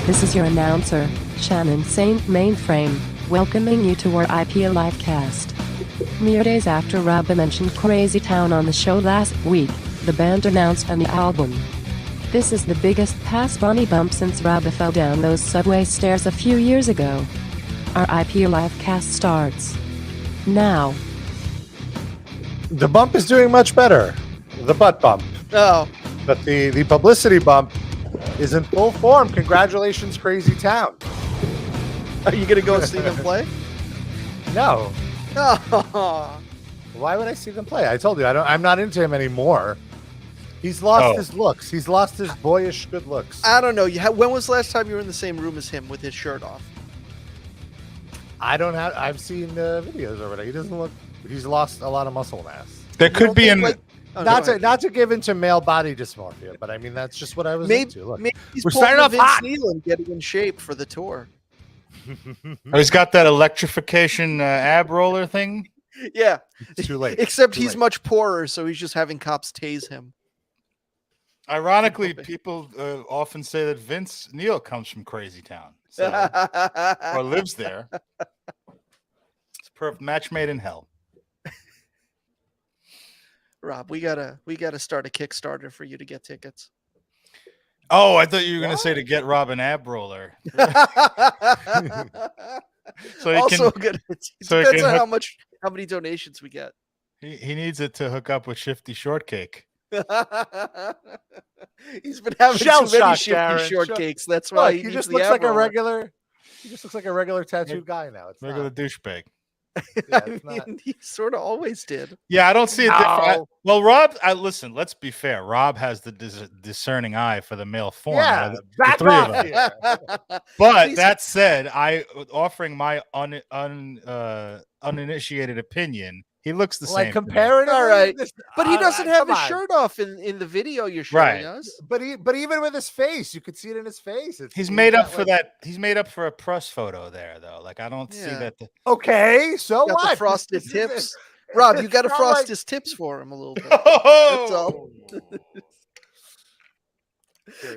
This is your announcer, Shannon Saint Mainframe, welcoming you to our IPA Livecast. Mere days after Rob mentioned Crazy Town on the show last week, the band announced a new album. This is the biggest past bunny bump since Rob fell down those subway stairs a few years ago. Our IPA Livecast starts now. The bump is doing much better. The butt bump. Oh. But the publicity bump is in full form. Congratulations, Crazy Town. Are you going to go see them play? No. Oh. Why would I see them play? I told you, I'm not into him anymore. He's lost his looks. He's lost his boyish good looks. I don't know. When was the last time you were in the same room as him with his shirt off? I've seen videos over there. He doesn't look. He's lost a lot of muscle mass. There could be not to give into male body dysmorphia, but I mean that's just what I was into. Look, maybe he's we're starting off hot. Neal and getting in shape for the tour. He's got that electrification ab roller thing. Yeah, it's too late. Except he's much poorer, so he's just having cops tase him. Ironically, people often say that Vince Neil comes from Crazy Town, or lives there. It's a perfect match made in hell. Rob, we gotta start a Kickstarter for you to get tickets. Oh, I thought you were going to say to get Rob an ab roller. So also good. Depends on how many donations we get. He needs it to hook up with Shifty Shortcake. He's been having Shell too many shock, Shifty Darren. Shortcakes. That's why he just looks like a regular. He just looks like a regular tattoo guy now. It's regular douchebag. Yeah, I mean, he sort of always did. Yeah, I don't see it different. Well, Rob, listen, let's be fair. Rob has the discerning eye for the male form. Yeah, the three of them. Yeah. But that said, offering my uninitiated opinion, he looks the same. Like comparatively, all right, but he doesn't have his on. shirt off in the video you're showing us. But even with his face, you could see it in his face. He's made up for that. He's made up for a press photo there, though. Like I don't see that. Okay, so got what? The frosted tips, Rob. You got to frost his tips for him a little bit. Oh! That's all.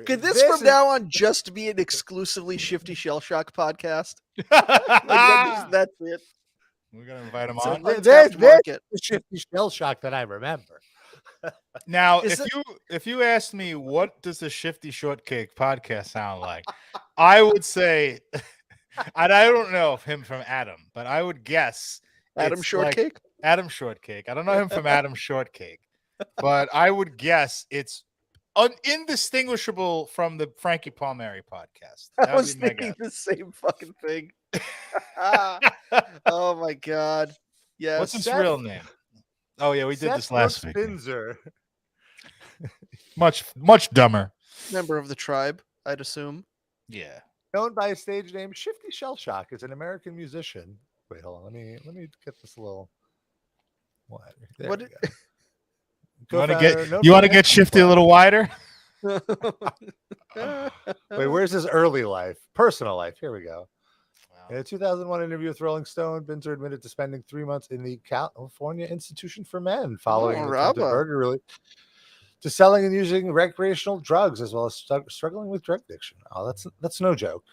Could this from now on just be an exclusively Shifty Shell Shock podcast? That's it. We're gonna invite him on. There's the Shifty Shell Shock that I remember. Now, if you asked me what does the Shifty Shortcake podcast sound like, I would say, and I don't know him from Adam, but I would guess Adam Shortcake. Like Adam Shortcake. I don't know him from Adam Shortcake, but I would guess it's indistinguishable from the Frankie Palmieri podcast. I was thinking the same fucking thing. Oh my god! Yeah. What's his real name? Oh yeah, we did this last week. Spinzer. Much dumber. Member of the tribe, I'd assume. Yeah. Known by a stage name, Shifty Shell Shock is an American musician. Wait, hold on. Let me get this little. What? You want to get Shifty a little wider? Wait, where's his early life? Personal life. Here we go. In a 2001 interview with Rolling Stone, Binzer admitted to spending 3 months in the California Institution for Men following an attempted burger release, to selling and using recreational drugs, as well as struggling with drug addiction. Oh, that's no joke.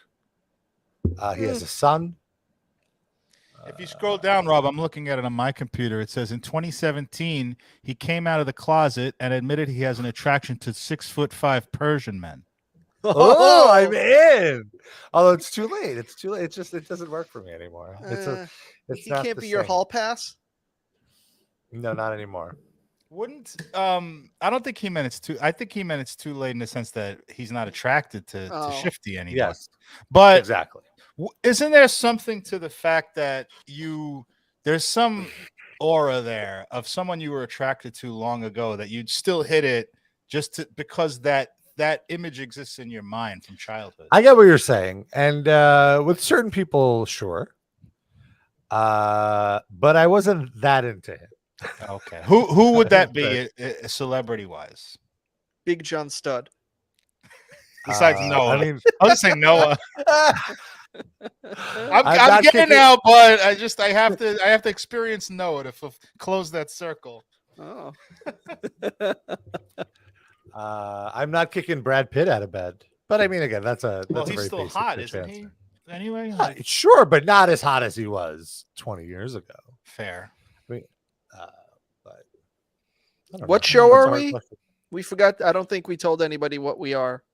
He has a son. If you scroll down, Rob, I'm looking at it on my computer. It says in 2017, he came out of the closet and admitted he has an attraction to 6'5" Persian men. Oh, I'm in. Although it's too late. It's too late. It doesn't work for me anymore. He can't be your hall pass. No, not anymore. I don't think he meant it's too. I think he meant it's too late in the sense that he's not attracted to Shifty anymore. Yes, but exactly. Isn't there something to the fact that there's some aura there of someone you were attracted to long ago that you'd still hit it because that image exists in your mind from childhood? I get what you're saying, and with certain people, sure, but I wasn't that into him. Okay, who would that be, celebrity wise? Big John Studd. Besides Noah, I mean, I'll just say Noah. I'm getting now, but I have to experience Noah to close that circle. Oh. I'm not kicking Brad Pitt out of bed, But I mean, again, that's a he's very still basic hot, bitch isn't answer. he? Anyway, sure, but not as hot as he was 20 years ago. Fair. I mean, but what show are we? We forgot. I don't think we told anybody what we are.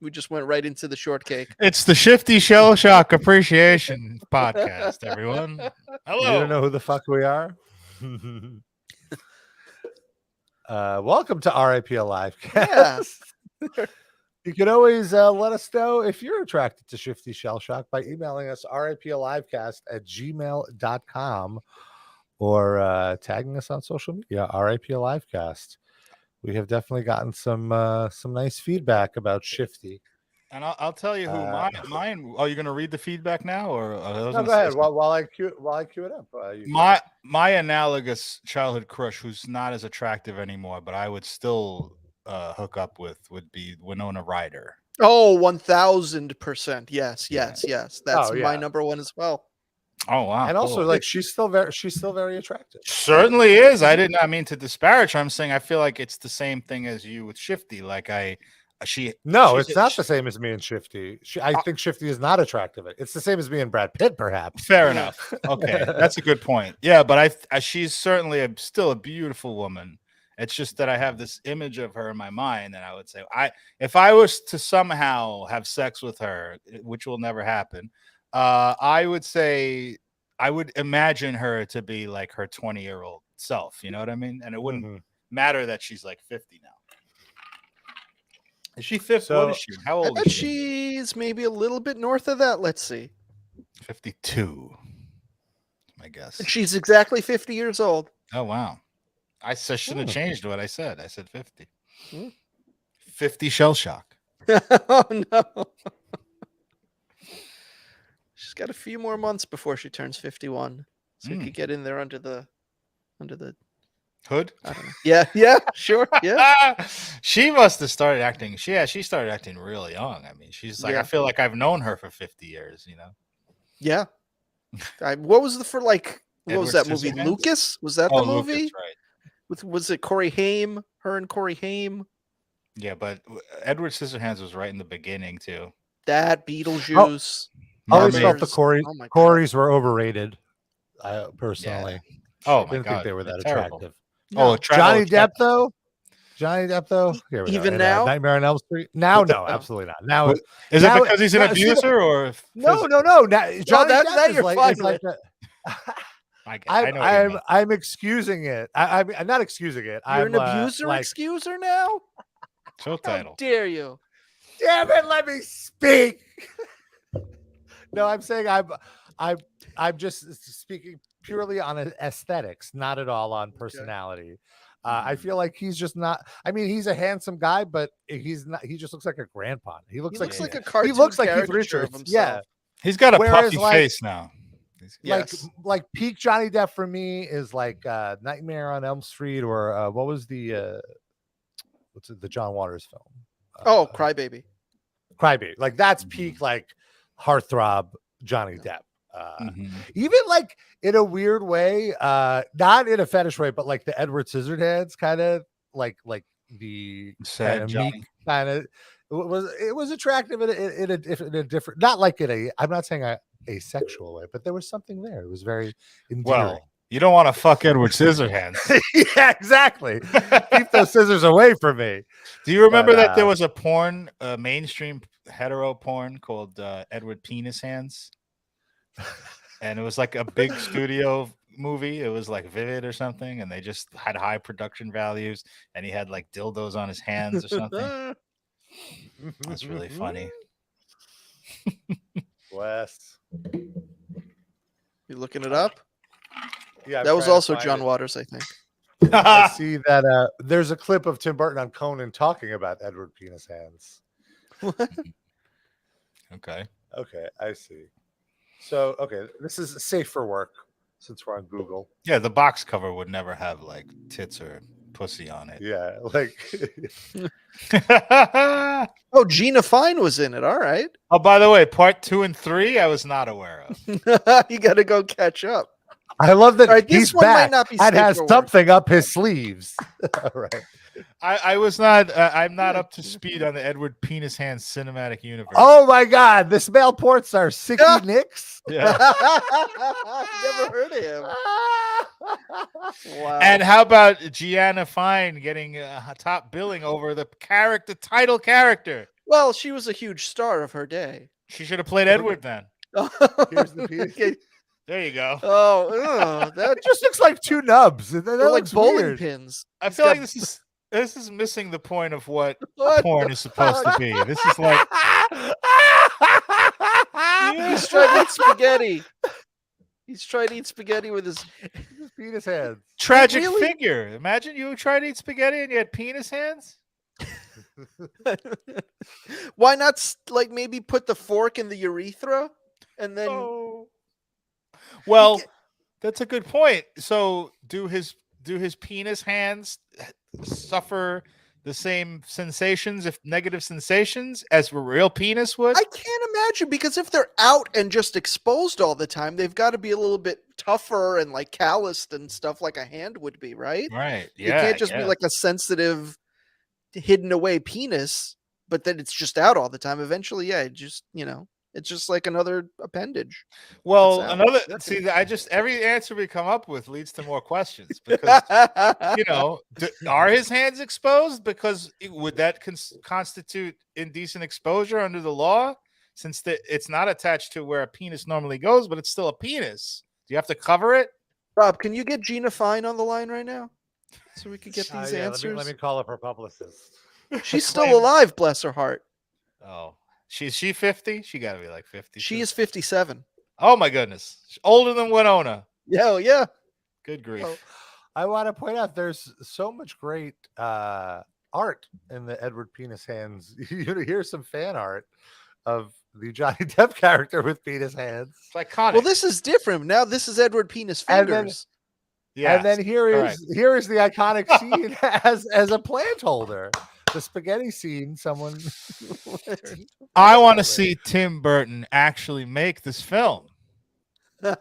We just went right into the shortcake. It's the Shifty Shell Shock Appreciation Podcast, everyone. Hello. You don't know who the fuck we are? Welcome to RIPL Livecast. Yeah. You can always let us know if you're attracted to Shifty Shell Shock by emailing us riplivecast@gmail.com or tagging us on social media, RIPL Livecast. We have definitely gotten some nice feedback about Shifty. And I'll tell you who mine. Oh, you're going to read the feedback now, or no? Go ahead. While I cue it up. My analogous childhood crush, who's not as attractive anymore, but I would still hook up with, would be Winona Ryder. Oh, 1000%. Yes. That's my number one as well. Oh wow! And also, like, she's still very attractive. Certainly is. I did not mean to disparage her. I'm saying I feel like it's the same thing as you with Shifty. Like it's not the same as me and Shifty. I think Shifty is not attractive. It's the same as me and Brad Pitt, perhaps. Fair enough. Okay, that's a good point. Yeah, but she's certainly still a beautiful woman. It's just that I have this image of her in my mind, and I would say, if I was to somehow have sex with her, which will never happen, I would say I would imagine her to be like her 20-year-old self. You know what I mean? And it wouldn't matter that she's like 50 now. Is she 50? What is she? How old is she? She's maybe a little bit north of that. Let's see. 52, I guess. She's exactly 50 years old. Oh, wow. I shouldn't have changed what I said. I said 50. 50 shell shock. Oh, no. She's got a few more months before she turns 51. So you could get in there under the hood. I don't know. Yeah, sure. Yeah. She must have started acting. She started acting really young. I mean, she's like, I feel like I've known her for 50 years, you know? Yeah. What was what was that movie? Scissorhands? Lucas? Was that the movie? Lucas, right. Was it Corey Haim? Her and Corey Haim? Yeah, but Edward Scissorhands was right in the beginning too. That Beetlejuice. I always felt the Corys were overrated. Personally. Yeah. Oh, I didn't think they were that terrible. attractive. No. Johnny Depp though. Here we Even go. now, Nightmare on Elm Street. Now, no, absolutely not. Now, is it because he's an abuser or no? Now, Johnny Depp is like I'm excusing it. I'm not excusing it. You're an abuser excuser now? Show title. How dare you? Damn it, let me speak. No, I'm saying I'm just speaking purely on aesthetics, not at all on personality. I feel like he's just not. I mean, he's a handsome guy, but he's not. He just looks like a grandpa. He looks like a cartoon. He looks like Keith caricature Richards. of himself. Yeah, he's got a puffy face now. Like peak Johnny Depp for me is like Nightmare on Elm Street or what was the John Waters film? Crybaby. Crybaby. Like that's peak like heartthrob Johnny Depp. Even like in a weird way, not in a fetish way, but like the Edward Scissorhands kind of like the sad meek kind of it was attractive in a different, not like I'm not saying a sexual way, but there was something there. It was very endearing. Well, you don't want to fuck Edward Scissorhands. Yeah, exactly. Keep those scissors away from me. Do you remember that there was a mainstream hetero porn called Edward Penis Hands? And it was like a big studio movie. It was like Vivid or something, and they just had high production values, and he had like dildos on his hands or something. That's really funny. Wes, you looking it up? Yeah, that was also John Waters, I think. I see that there's a clip of Tim Burton on Conan talking about Edward Penis Hands. What? Okay, I see. So, this is safe for work since we're on Google. Yeah, the box cover would never have like tits or pussy on it. Yeah, like. Oh, Gina Fine was in it. All right. Oh, by the way, part 2 and 3, I was not aware of. You got to go catch up. I love that right, he's this one back might not be and has something up his sleeves. All right. I was not. I'm not up to speed on the Edward Penis Hand cinematic universe. Oh my God! This male porn star, Sicky Nicks. Yeah. I've never heard of him. Wow. And how about Gianna Fine getting top billing over the title character? Well, she was a huge star of her day. She should have played Edward then. Here's the piece. There you go. Oh, that Just looks like two nubs. That they're like looks bowling weird. pins. I feel like this is missing the point of what porn is supposed to be. This is like He's trying to eat spaghetti. He's trying to eat spaghetti with his penis hands. Tragic figure. Imagine you tried to eat spaghetti and you had penis hands. Why not like maybe put the fork in the urethra and then Well, that's a good point. So do his penis hands suffer the same sensations, if negative sensations, as a real penis would? I can't imagine, because if they're out and just exposed all the time, they've got to be a little bit tougher and like calloused and stuff like a hand would be, right? Right. Yeah. It can't just be like a sensitive, hidden away penis, but then it's just out all the time. Eventually, yeah, it's just like another appendage. Well, every answer we come up with leads to more questions because, are his hands exposed? Because would that constitute indecent exposure under the law? Since it's not attached to where a penis normally goes, but it's still a penis. Do you have to cover it? Rob, can you get Gina Fine on the line right now so we could get these answers? Let me call up her publicist. She's still alive, bless her heart. Oh. Is she 50? She got to be like 50. She is 57. Oh, my goodness. She's older than Winona. Yeah. Good grief. So, I want to point out there's so much great art in the Edward Penis Hands. Here's some fan art of the Johnny Depp character with penis hands. It's iconic. Well, this is different. Now this is Edward Penis Fingers. And then here is the iconic scene as a plant holder. The spaghetti scene, someone. I want to see Tim Burton actually make this film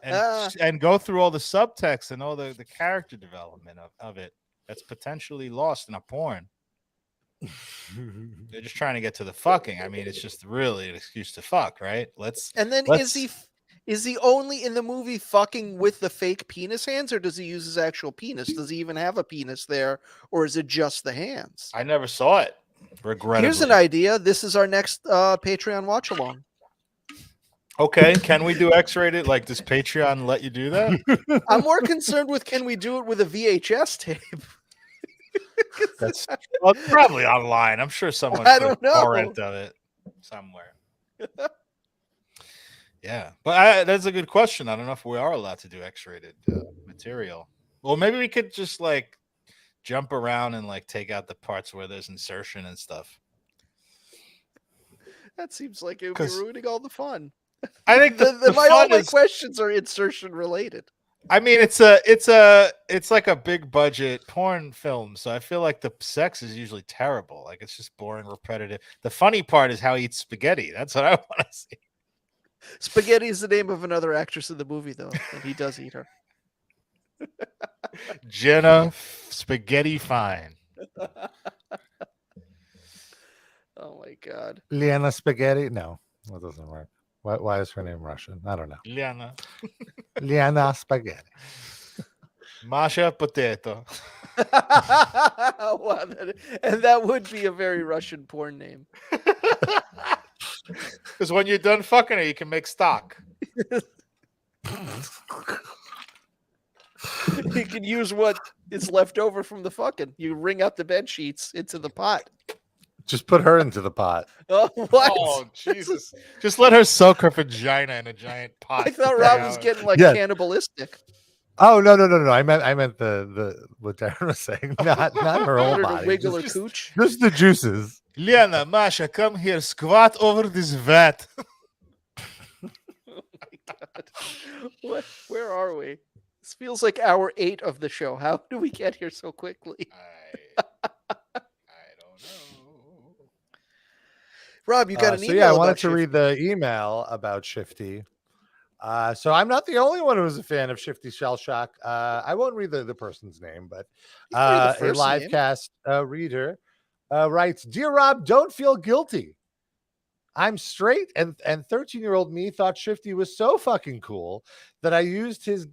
and go through all the subtext and all the character development of it that's potentially lost in a porn. They're just trying to get to the fucking. I mean, it's just really an excuse to fuck, right? Is he only in the movie fucking with the fake penis hands, or does he use his actual penis? Does he even have a penis there, or is it just the hands? I never saw it. Regrettably. Here's an idea. This is our next Patreon watch along. Okay, can we do X-rated? Like, does Patreon let you do that? I'm more concerned with, can we do it with a VHS tape? That's probably online. I'm sure someone could torrent of it somewhere. Yeah, but that's a good question. I don't know if we are allowed to do X-rated material. Well, maybe we could just like jump around and like take out the parts where there's insertion and stuff. That seems like it would be ruining all the fun. I think all my questions are insertion related. I mean, it's like a big budget porn film, so I feel like the sex is usually terrible. Like it's just boring, repetitive. The funny part is how he eats spaghetti. That's what I want to see. Spaghetti is the name of another actress in the movie, though, and he does eat her. Jenna Spaghetti Fine. Oh my God. Liana Spaghetti? No, that doesn't work. Why is her name Russian? I don't know. Liana Spaghetti. Masha Potato. Wow, and that would be a very Russian porn name. Because when you're done fucking her, you can make stock. You can use what is left over from the fucking. You wring out the bed sheets into the pot. Just put her into the pot. Oh, what? Oh, Jesus. Just let her soak her vagina in a giant pot. I thought Rob was getting like cannibalistic. Oh, no. I meant the what Darren was saying. Not her whole body. Wiggle her cooch. Just the juices. Liana, Masha, come here. Squat over this vat. Oh my God. Where are we? This feels like hour 8 of the show. How do we get here so quickly? I don't know. Rob, you got an email. Yeah, I wanted to read the email about Shifty. So I'm not the only one who was a fan of Shifty Shell Shock. I won't read the person's name, but a Livecast reader writes, "Dear Rob, don't feel guilty. I'm straight, and 13-year-old me thought Shifty was so fucking cool that I used his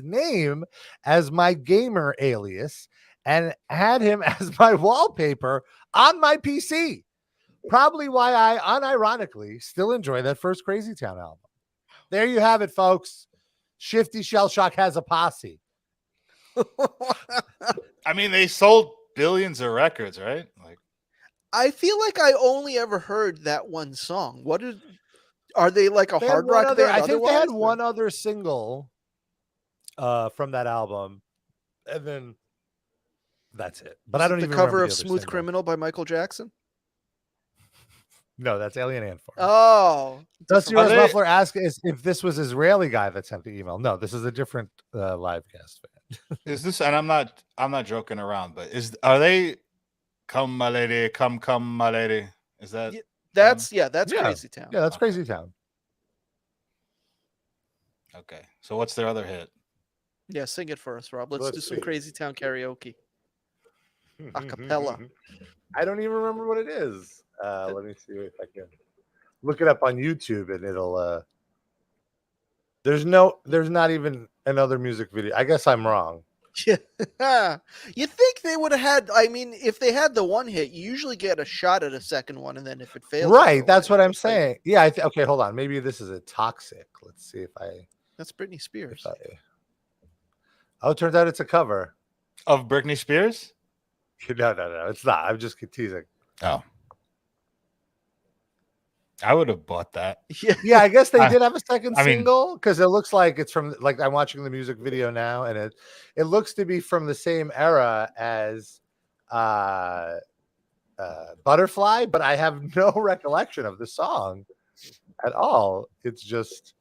name as my gamer alias and had him as my wallpaper on my PC. Probably why I unironically still enjoy that first Crazy Town album." There you have it, folks. Shifty Shell Shock has a posse. I mean, they sold billions of records, right? Like, I feel like I only ever heard that one song. Are they like a hard rock band? I think they had one other single from that album, and then that's it. But I don't even remember the cover of Smooth Smooth Criminal by Michael Jackson. No, that's Alien Ant Farm. Oh, Dusty Rose Muffler asked if this was Israeli guy that sent the email. No, this is a different Livecast fan. Is this? And I'm not joking around, but are they? Come my lady, come my lady. Is that? That's Crazy Town. Yeah, that's Crazy Town. Okay, so what's their other hit? Yeah, sing it for us, Rob. Let's do some Crazy Town karaoke. A cappella. I don't even remember what it is. Let me see if I can look it up on YouTube, and it'll. There's not even another music video. I guess I'm wrong. Yeah, you think they would have had? I mean, if they had the one hit, you usually get a shot at a second one, and then if it fails, right? That's what I'm saying. Yeah. Okay, hold on. Maybe this is a Toxic. Let's see if I. That's Britney Spears. Oh, it turns out it's a cover of Britney Spears. No, it's not. I'm just teasing. Oh. I would have bought that. Yeah, I guess they did have a second single because it looks like it's from I'm watching the music video now, and it looks to be from the same era as Butterfly, but I have no recollection of the song at all. It's just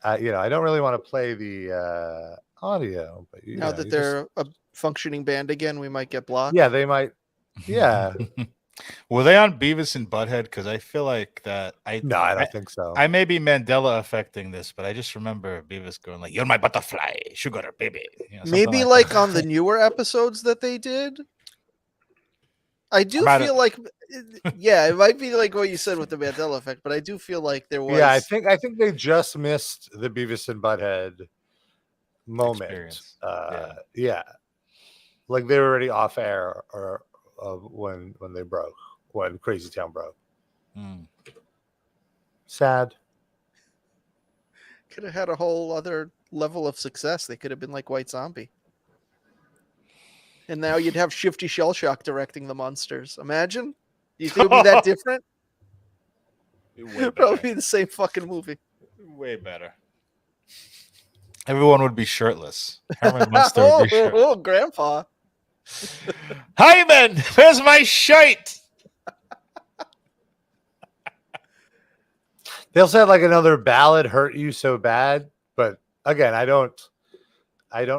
I don't really want to play the audio, but now that they're a functioning band again, we might get blocked. Yeah, they might. Yeah. Were they on Beavis and Butthead? Because I feel like that. No, I don't think so. I may be Mandela affecting this, but I just remember Beavis going like, "You're my butterfly, sugar baby." Maybe like on the newer episodes that they did. I do feel like, yeah, it might be like what you said with the Mandela effect, but I do feel like there was. Yeah, I think they just missed the Beavis and Butthead moment. Yeah, like they were already off air or. When they broke, when Crazy Town broke. Sad. Could have had a whole other level of success. They could have been like White Zombie. And now you'd have Shifty Shell Shock directing the monsters. Imagine? Do you think it would be that different? It'd probably be the same fucking movie. Way better. Everyone would be shirtless. Herman Munster would be shirtless. Oh, Grandpa. Hyman, where's my shirt? They'll say like another ballad hurt you so bad, but again, I don't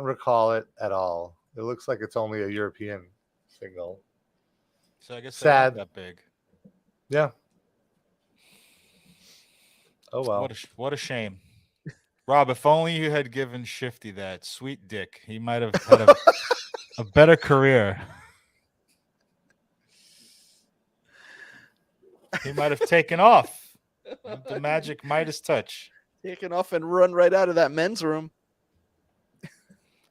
recall it at all. It looks like it's only a European single. So I guess sad. That big. Yeah. Oh well. What a shame. Rob, if only you had given Shifty that sweet dick, he might have had a better career. He might have taken off with the magic Midas touch. Taken off and run right out of that men's room.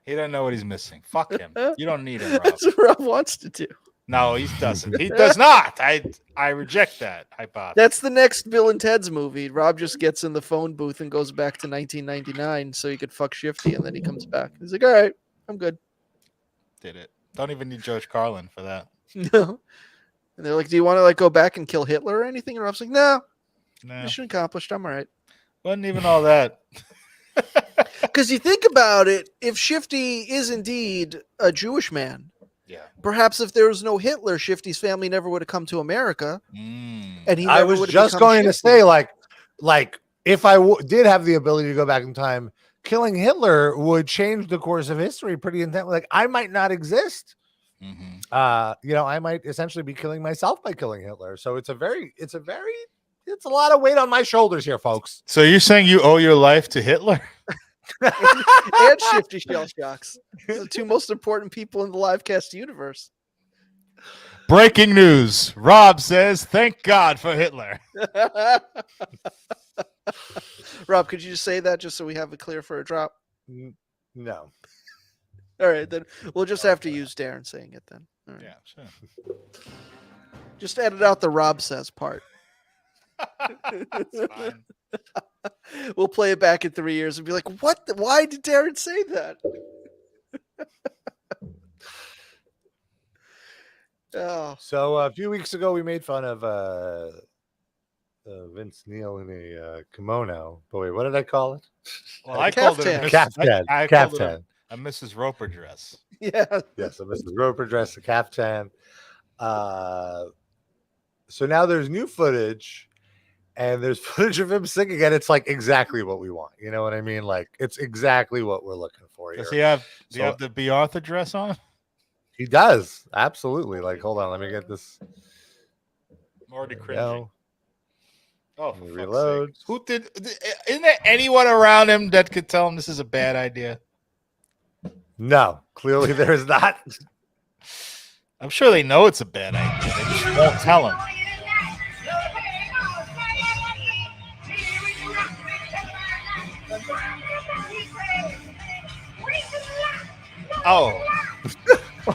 He doesn't know what he's missing. Fuck him. You don't need him, Rob. That's what Rob wants to do. No, he doesn't. He does not. I reject that hypothesis. That's the next Bill and Ted's movie. Rob just gets in the phone booth and goes back to 1999 so he could fuck Shifty, and then he comes back. He's like, all right, I'm good. Did it. Don't even need George Carlin for that. No. And they're like, do you want to like go back and kill Hitler or anything? And Rob's like, no. Mission accomplished. I'm all right. Wasn't even all that. Because you think about it, if Shifty is indeed a Jewish man, yeah, perhaps if there was no Hitler, Shifty's family never would have come to America. And I was just going to say, like if I did have the ability to go back in time, killing Hitler would change the course of history pretty intensely. Like I might not exist. I might essentially be killing myself by killing Hitler. So it's a very it's a lot of weight on my shoulders here, folks. So you're saying you owe your life to Hitler? And Shifty Shell Shocks. The two most important people in the Livecast universe. Breaking news. Rob says, thank God for Hitler. Rob, could you just say that just so we have it clear for a drop? No. All right, then we'll just have to use Darren saying it then. All right. Yeah, sure. Just edit out the Rob says part. That's fine. We'll play it back in 3 years and be like, what? Why did Darren say that? Oh. So a few weeks ago, we made fun of Vince Neil in a kimono. But wait, what did I call it? Well, I called it a caftan. I called it a Mrs. Roper dress. Yeah. Yes, a Mrs. Roper dress, a caftan. So now there's new footage, and there's footage of him singing, and it's like exactly what we want. You know what I mean? Like it's exactly what we're looking for here. Does he have? Do you have the B. Arthur dress on? He does, absolutely. Like, hold on, let me get this. I'm already cringing. Oh, reload. Who did? Isn't there anyone around him that could tell him this is a bad idea? No, clearly there is not. I'm sure they know it's a bad idea. They just won't tell him. Oh.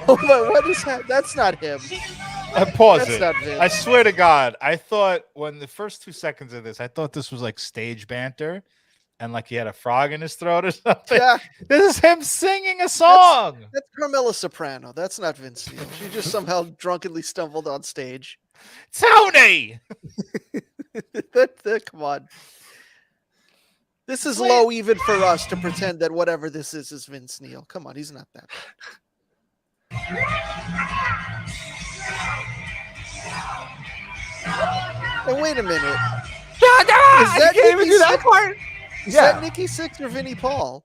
Oh my, what is that? That's not him. I paused it. Not Vince. I swear to God, I thought when the first 2 seconds of this, I thought this was like stage banter and like he had a frog in his throat or something. Yeah. This is him singing a song. That's Carmela Soprano. That's not Vince Neil. She just somehow drunkenly stumbled on stage. Tony! Come on. This is low even for us to pretend that whatever this is Vince Neil. Come on, he's not that bad. And wait a minute. Is that Nikki Sixx? Is that Nikki Sixx or Vinnie Paul?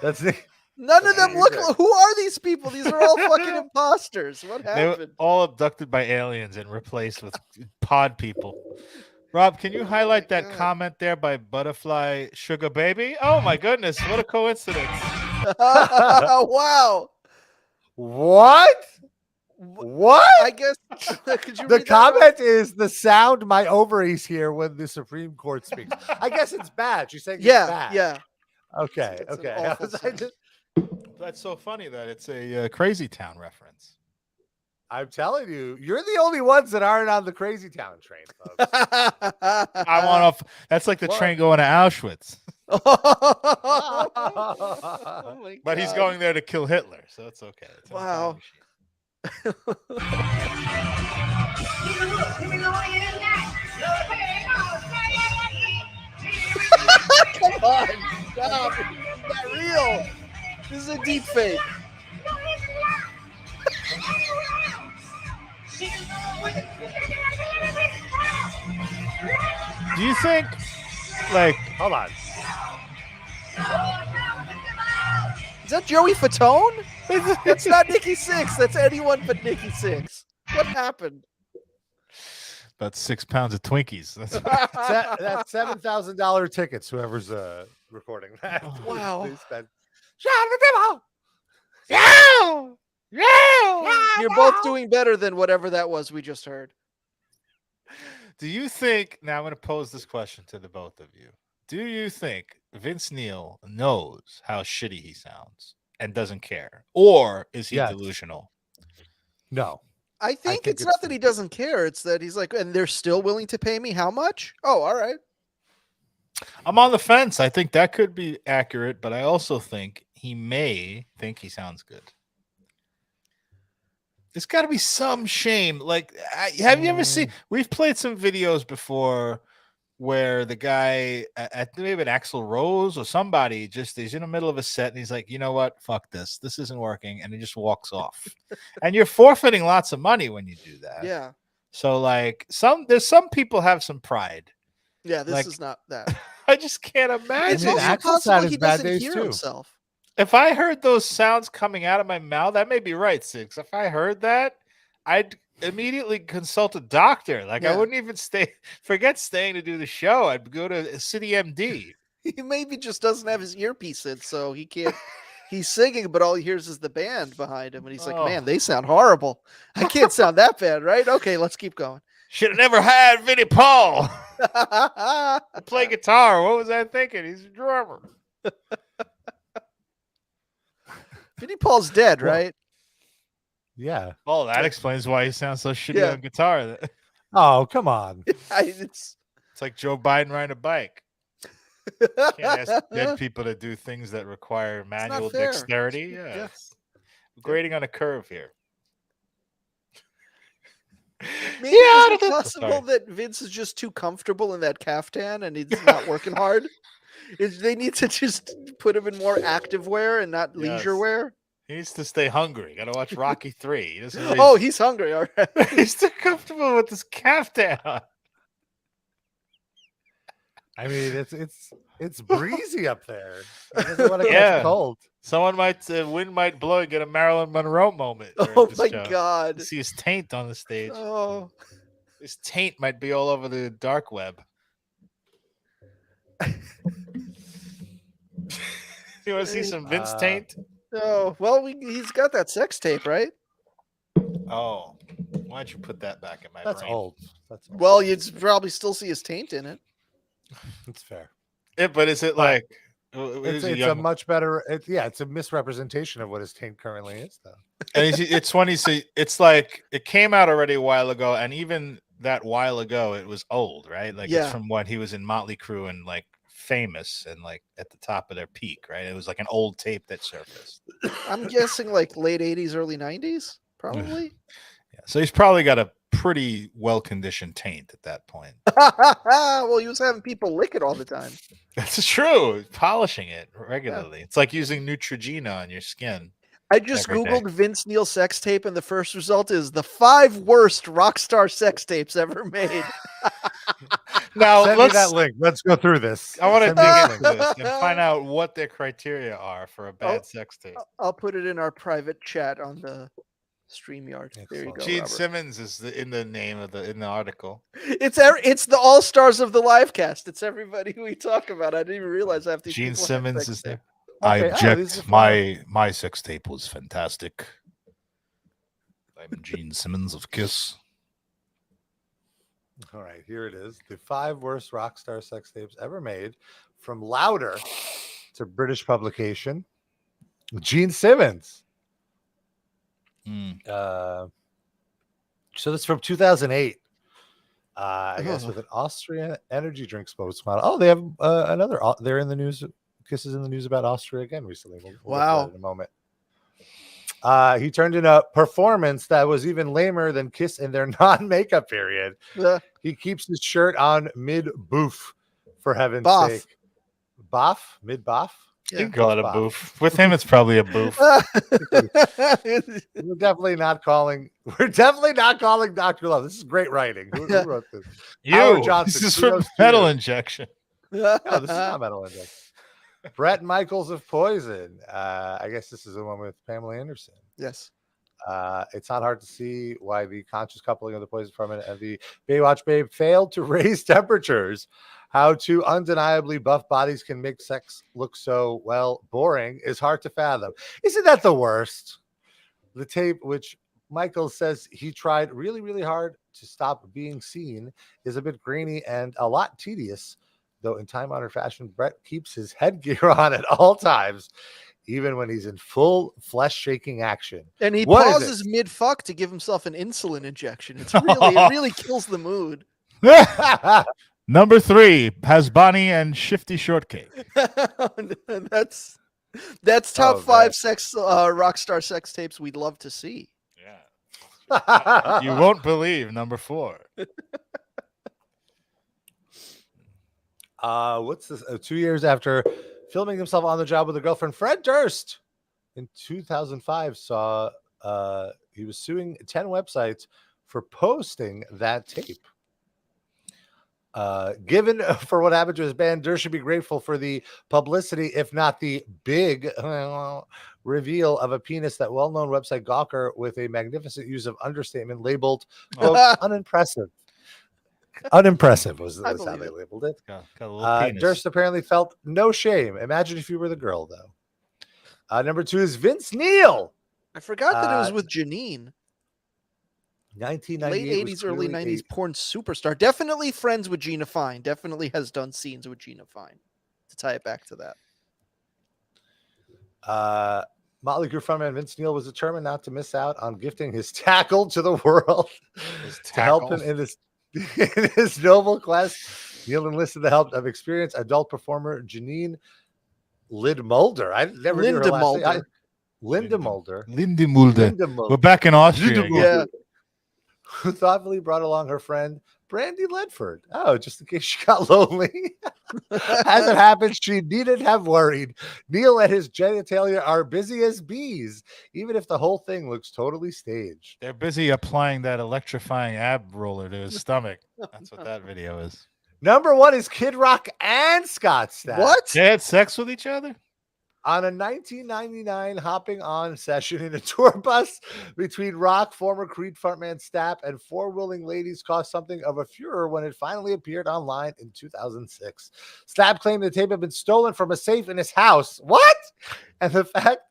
That's Nick. None of them look. Who are these people? These are all fucking imposters. What happened? They were all abducted by aliens and replaced with pod people. Rob, can you highlight that comment there by Butterfly Sugar Baby? Oh my goodness, what a coincidence. Wow. What? I guess could you the comment is the sound my ovaries hear when the Supreme Court speaks. I guess it's bad. You're saying it's bad. Yeah. Okay. It's okay. That's so funny that it's a Crazy Town reference. I'm telling you, you're the only ones that aren't on the Crazy Town train, folks. I want off. That's like the train going to Auschwitz. Oh my God. But he's going there to kill Hitler, so it's okay. It's wow. Come on, stop. It's not real. This is a deep fake. Do you think, like, hold on. Is that Joey Fatone? That's not Nikki Sixx. That's anyone but Nikki Sixx. What happened? About 6 pounds of Twinkies. That's $7,000 tickets. Whoever's recording that. Wow. You're both doing better than whatever that was we just heard. Do you think, now I'm going to pose this question to the both of you. Do you think Vince Neil knows how shitty he sounds and doesn't care? Or is he delusional? No. I think it's not that he doesn't care. It's that he's like, and they're still willing to pay me how much? Oh, all right. I'm on the fence. I think that could be accurate, but I also think he may think he sounds good. There's got to be some shame. Like, have you ever seen? We've played some videos before where the guy at maybe an Axl Rose or somebody he's in the middle of a set and he's like, you know what? Fuck this. This isn't working. And he just walks off. And you're forfeiting lots of money when you do that. Yeah. So like there's some people have some pride. Yeah, this is not that. I just can't imagine. It's also possible he doesn't hear himself. If I heard those sounds coming out of my mouth, that may be right, Six. If I heard that, I'd immediately consult a doctor. Like I wouldn't even forget staying to do the show. I'd go to a City MD. He maybe just doesn't have his earpiece in, so he can't. He's singing, but all he hears is the band behind him, and he's like, "Man, they sound horrible. I can't sound that bad, right? Okay, let's keep going." Should have never had Vinnie Paul play guitar. What was I thinking? He's a drummer. Vinnie Paul's dead, right? Yeah. Oh, that explains why he sounds so shitty on guitar. Oh, come on. It's like Joe Biden riding a bike. Can't ask dead people to do things that require manual dexterity. Yeah. We're grading on a curve here. Maybe is it possible that Vince is just too comfortable in that caftan and he's not working hard? They need to just put him in more active wear and not leisure wear. He needs to stay hungry. Got to watch Rocky 3. He doesn't he's hungry. All right. He's too comfortable with this caftan on. I mean, it's breezy up there. He doesn't want to catch cold. Someone wind might blow and get a Marilyn Monroe moment. Oh my God! You see his taint on the stage. Oh, his taint might be all over the dark web. You want to see some Vince taint? Oh, well, he's got that sex tape, right? Oh, why don't you put that back in my brain? That's old. Well, you'd probably still see his taint in it. That's fair. Yeah, but is it like... It's a much better. It's a misrepresentation of what his taint currently is, though. And it's funny. See, it's like it came out already a while ago, and even that while ago, it was old, right? Like it's from when he was in Motley Crue and like famous and like at the top of their peak, right? It was like an old tape that surfaced. I'm guessing like late '80s, early '90s, probably. So he's probably got a pretty well-conditioned taint at that point. Well, he was having people lick it all the time. That's true. Polishing it regularly. Yeah. It's like using Neutrogena on your skin. I just Googled Vince Neil sex tape, and the first result is the 5 worst rock star sex tapes ever made. Now, send me that link. Let's go through this. I want to dig into this and find out what their criteria are for a bad sex tape. I'll put it in our private chat on the StreamYard. There you go. Gene Robert. Simmons is in the name of in the article. It's the all stars of the Livecast. It's everybody who we talk about. I didn't even realize half these. Gene Simmons is there. I object. My sex tape was fantastic. I'm Gene Simmons of Kiss. All right, here it is. The 5 worst rock star sex tapes ever made, from Louder. It's a British publication. Gene Simmons. So this is from 2008. I guess with an Austrian energy drink spokesmodel. Oh, they have another. They're in the news. Kiss is in the news about Austria again recently. We'll get to that in a moment. He turned in a performance that was even lamer than Kiss in their non-makeup period. He keeps his shirt on mid-boof, for heaven's sake. Boff? Mid-boff? You can call it a boof. With him, it's probably a boof. We're definitely not calling Dr. Love. This is great writing. Who wrote this? Howard Johnson. This is for metal injection. No, this is not metal injection. Bret Michaels of Poison. I guess this is the one with Pamela Anderson. Yes. It's not hard to see why the conscious coupling of the Poison Department and the Baywatch Babe failed to raise temperatures. How two undeniably buff bodies can make sex look so, boring is hard to fathom. Isn't that the worst? The tape, which Michael says he tried really, really hard to stop being seen, is a bit grainy and a lot tedious. Though in time-honored fashion, Bret keeps his headgear on at all times, even when he's in full flesh-shaking action. And he pauses mid-fuck to give himself an insulin injection. It really kills the mood. Number 3 has Bonnie and Shifty Shortcake. That's top 5 sex rock star sex tapes we'd love to see. Yeah. You won't believe number 4. What's this? 2 years after filming himself on the job with a girlfriend, Fred Durst in 2005 saw he was suing 10 websites for posting that tape. Given for what happened to his band, Durst should be grateful for the publicity, if not the big reveal of a penis that well-known website Gawker with a magnificent use of understatement labeled, quote, unimpressive. Unimpressive was how they labeled it. Got a little penis. Durst apparently felt no shame. Imagine if you were the girl, though. Number 2 is Vince Neil. I forgot that it was with Janine. 1998, late 80s, early 90s porn superstar. Definitely friends with Gina Fine. Definitely has done scenes with Gina Fine. To tie it back to that. Motley Crue frontman Vince Neil was determined not to miss out on gifting his tackle to the world to help him in his noble quest. Neil enlisted the help of experienced adult performer Janine Lindemulder. I never knew her last name. Lindemulder. We're back in Austria. Yeah. Who thoughtfully brought along her friend Brandy Ledford. Oh, just in case she got lonely. As it happened, she needn't have worried. Neil and his genitalia are busy as bees, even if the whole thing looks totally staged. They're busy applying that electrifying ab roller to his stomach. That's what that video is. Number 1 is Kid Rock and Scott Stapp. What? They had sex with each other? On a 1999 hopping on session in a tour bus between Rock, former Creed frontman Stapp, and 4 willing ladies caused something of a furor when it finally appeared online in 2006. Stapp claimed the tape had been stolen from a safe in his house. What? And the fact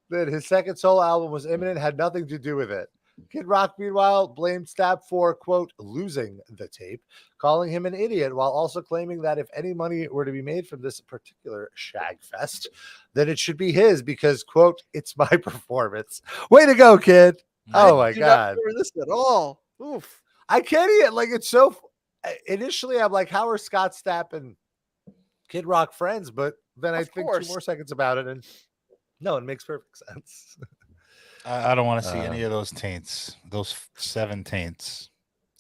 that his second solo album was imminent had nothing to do with it. Kid Rock, meanwhile, blamed Stapp for, quote, losing the tape, calling him an idiot, while also claiming that if any money were to be made from this particular shag fest, then it should be his because, quote, it's my performance. Way to go, kid. Oh, my God. I don't remember this at all. Oof. I can't even, like, it's so, initially I'm like, how are Scott Stapp and Kid Rock friends? But then I think 2 more seconds about it, and no, it makes perfect sense. I don't want to see any of those taints. Those 7 taints.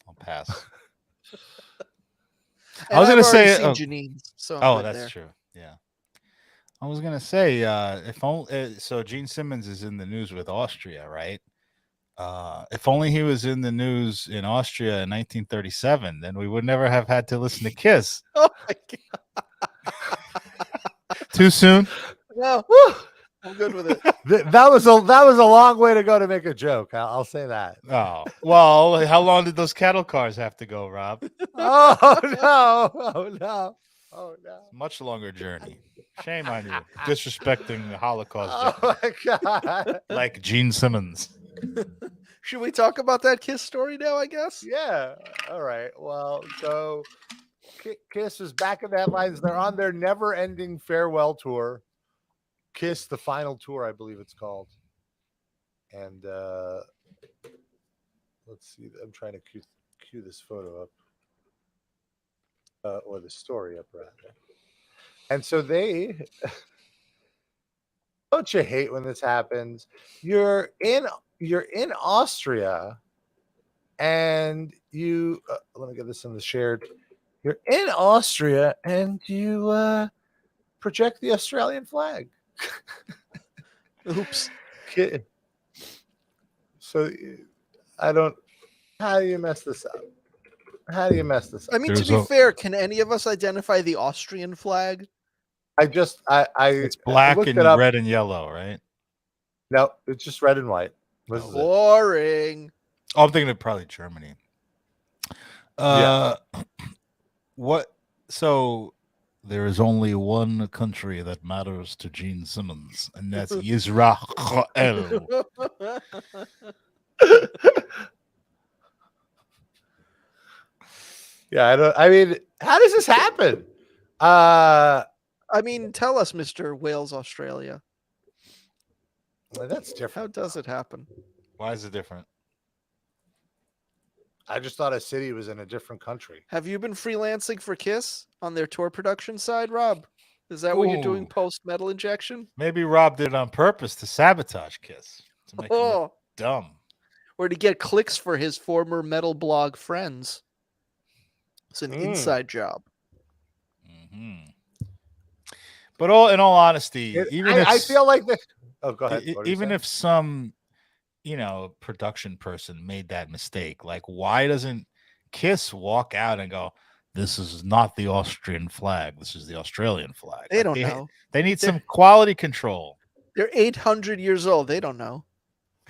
I'll pass. I was going to say Janine. So that's true. Yeah. I was going to say if only so Gene Simmons is in the news with Austria, right? If only he was in the news in Austria in 1937, then we would never have had to listen to Kiss. Oh my God. Too soon? No. I'm good with it. That was a long way to go to make a joke. I'll say that. Oh, well, how long did those cattle cars have to go, Rob? Oh no. Much longer journey. Shame on you. Disrespecting the Holocaust. Oh my God. Like Gene Simmons. Should we talk about that Kiss story now, I guess? Yeah. All right. Well, so Kiss is back in the headlines. They're on their never-ending farewell tour. Kiss, the final tour, I believe it's called. And let's see. I'm trying to cue this photo up. Or the story up, rather. And so they... Don't you hate when this happens? You're in Austria, and you... let me get this in the shared... You're in Austria, and you project the Australian flag. Oops. So I don't. How do you mess this up? I mean, to be fair, can any of us identify the Austrian flag? It's black and red and yellow, right? No, it's just red and white. Boring. Oh, I'm thinking of probably Germany. What? So there is only one country that matters to Gene Simmons, and that's Israel. Yeah, I mean, how does this happen? I mean, tell us, Mr. Wales, Australia. Well, that's different. How does it happen? Why is it different? I just thought a city was in a different country. Have you been freelancing for Kiss on their tour production side, Rob? Is that what you're doing post Metal Injection? Maybe Rob did it on purpose to sabotage Kiss, to make him look dumb. Or to get clicks for his former metal blog friends. It's an inside job. Mm-hmm. But in all honesty, I feel like this. Oh, go ahead. Even if some, production person made that mistake, like, why doesn't Kiss walk out and go, "This is not the Austrian flag. This is the Australian flag"? They don't know. They need some quality control. They're 800 years old. They don't know.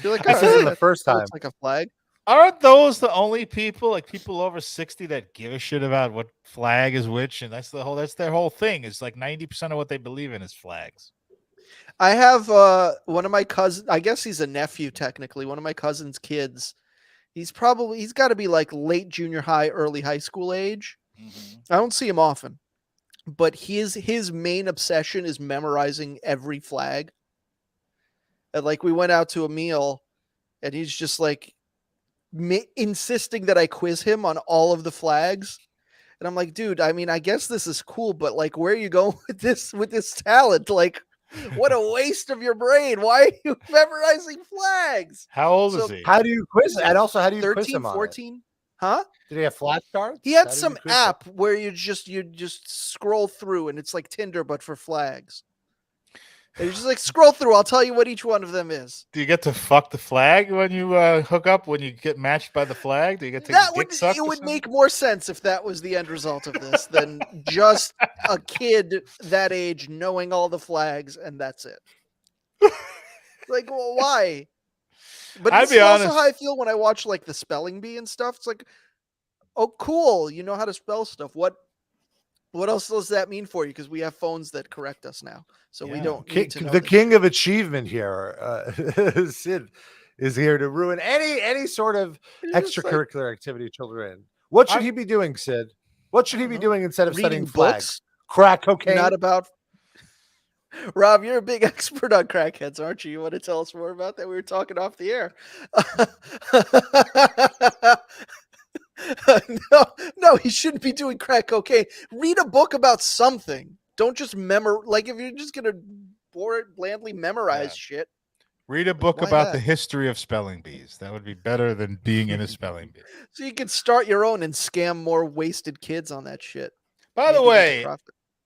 They're like, this isn't the first time. Looks like a flag. Aren't those the only people, like people over 60, that give a shit about what flag is which? And that's their whole thing. It's like 90% of what they believe in is flags. I have one of my cousins. I guess he's a nephew technically. One of my cousin's kids. He's got to be like late junior high, early high school age. Mm-hmm. I don't see him often, but his main obsession is memorizing every flag. And like we went out to a meal, and he's just like insisting that I quiz him on all of the flags. And I'm like, dude, I mean, I guess this is cool, but like, where are you going with this talent? Like, what a waste of your brain. Why are you memorizing flags? How old is he? How do you quiz? And also, how do you 13, quiz him on 14? It? Huh? Did he have flashcards? He had some app where you just scroll through, and it's like Tinder, but for flags. And you just like scroll through. I'll tell you what each one of them is. Do you get to fuck the flag when you hook up? When you get matched by the flag, do you get to dick suck? It would make more sense if that was the end result of this than just a kid that age knowing all the flags and that's it. Like, well, why? But it's also how I feel when I watch like the spelling bee and stuff. It's like, oh, cool, you know how to spell stuff. What else does that mean for you? Because we have phones that correct us now, so we don't need to know the king of achievement here. Sid is here to ruin any sort of extracurricular activity children are in. What should he be doing, Sid? What should he be doing instead of studying flags? Crack cocaine? Not about. Rob, you're a big expert on crackheads, aren't you? You want to tell us more about that? We were talking off the air. No, he shouldn't be doing crack cocaine. Read a book about something. Don't just like if you're just gonna blandly memorize shit. Read a book about the history of spelling bees. That would be better than being in a spelling bee. So you can start your own and scam more wasted kids on that shit. By the way,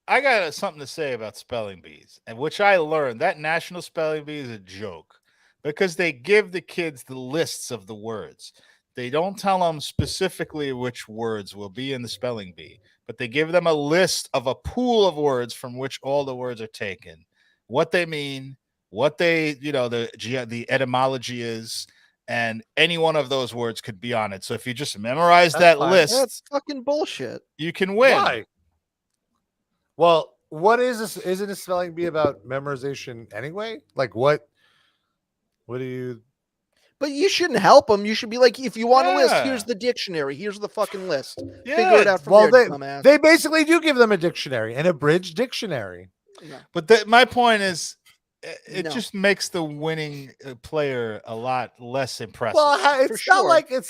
I got something to say about spelling bees, and which I learned that National Spelling Bee is a joke because they give the kids the lists of the words. They don't tell them specifically which words will be in the spelling bee, but they give them a list of a pool of words from which all the words are taken, what they mean, what they, the etymology is, and any one of those words could be on it. So if you just memorize that list, that's fucking bullshit. You can win. Why? Well, what is this? Isn't a spelling bee about memorization anyway? Like what do you? But you shouldn't help them. You should be like, if you want a list, here's the dictionary. Here's the fucking list. Yeah. Figure it out from there, dumbass. They basically do give them a dictionary, an abridged dictionary. No. But my point is, it just makes the winning player a lot less impressive. Well, it's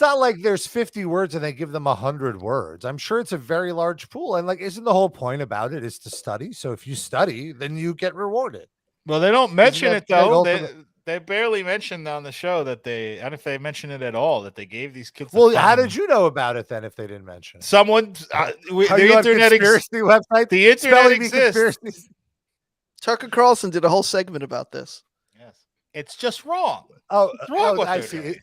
not like there's 50 words and they give them 100 words. I'm sure it's a very large pool, and like, isn't the whole point about it is to study? So if you study, then you get rewarded. Well, they don't mention it though. They barely mentioned on the show that and if they mention it at all, that they gave these kids. Well, how did you know about it then? If they didn't mention it? Someone, the internet website, the internet exists. Tucker Carlson did a whole segment about this. Yes, it's just wrong. It's wrong I see.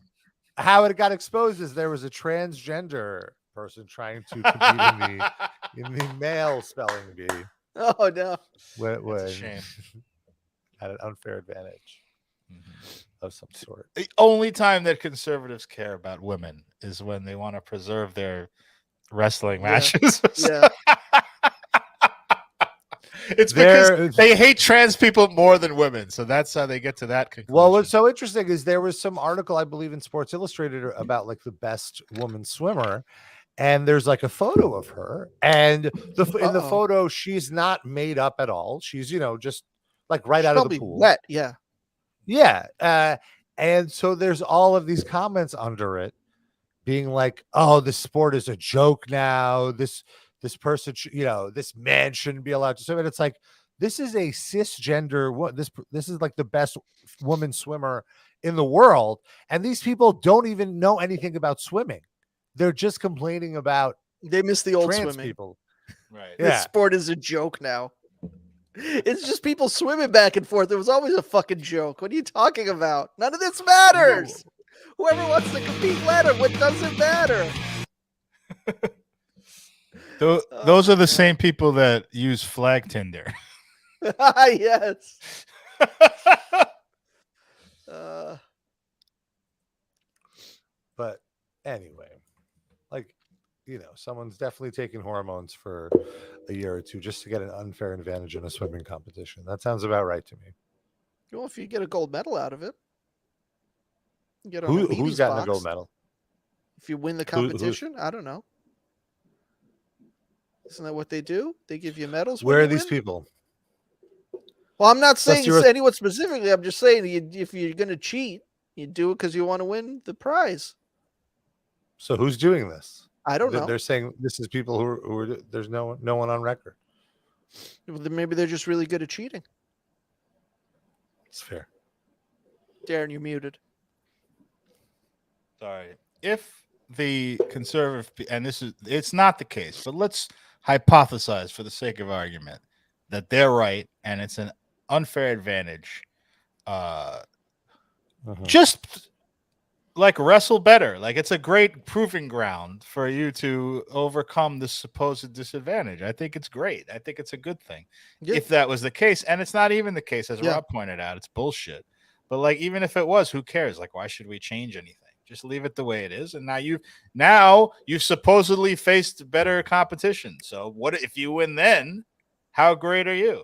How it got exposed is there was a transgender person trying to compete in the male spelling bee. Oh no! When a shame. At an unfair advantage. Of some sort. The only time that conservatives care about women is when they want to preserve their wrestling matches. Yeah. It's because they hate trans people more than women, so that's how they get to that conclusion. Well, what's so interesting is there was some article, I believe, in Sports Illustrated about like the best woman swimmer, and there's like a photo of her, and in the photo she's not made up at all. She's just like right out of the pool, wet, yeah. Yeah. And so there's all of these comments under it being like, oh, this sport is a joke now. This person, this man shouldn't be allowed to swim. And it's like, this is a cisgender. This is like the best woman swimmer in the world. And these people don't even know anything about swimming. They're just complaining about they miss the old trans swimming. People. Right. This sport is a joke now. It's just people swimming back and forth. It was always a fucking joke. What are you talking about? None of this matters. Whoever wants to compete, let him. What doesn't matter? Those are the same people that use flag Tinder. Yes. But anyway, like, someone's definitely taking hormones for a year or two just to get an unfair advantage in a swimming competition. That sounds about right to me. Well, if you get a gold medal out of it, you get who's gotten a gold medal? If you win the competition, I don't know. Isn't that what they do? They give you medals. Where are these people? Well, I'm not saying anyone specifically. I'm just saying if you're going to cheat, you do it because you want to win the prize. So who's doing this? I don't know. They're saying this is people who are there's no one on record. Maybe they're just really good at cheating. It's fair. Darren, you're muted. Sorry. If the conservative, and it's not the case, but let's hypothesize for the sake of argument that they're right and it's an unfair advantage. Just like wrestle better. Like it's a great proving ground for you to overcome this supposed disadvantage. I think it's great. I think it's a good thing. Yeah. If that was the case, and it's not even the case, as Rob pointed out, it's bullshit. But like, even if it was, who cares? Like, why should we change anything? Just leave it the way it is. And now you've supposedly faced better competition. So what if you win then? How great are you?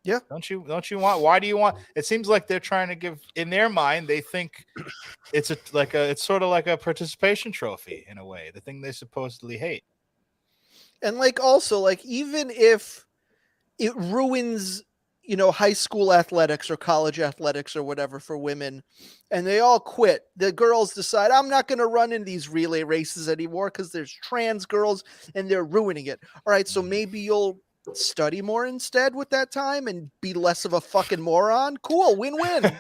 Yeah. Don't you want? Why do you want? It seems like they're trying to give, in their mind, they think it's sort of like a participation trophy in a way, the thing they supposedly hate. And like also like even if it ruins, high school athletics or college athletics or whatever for women, and they all quit, the girls decide, I'm not going to run in these relay races anymore because there's trans girls and they're ruining it. All right, so maybe you'll study more instead with that time and be less of a fucking moron. Cool, win-win.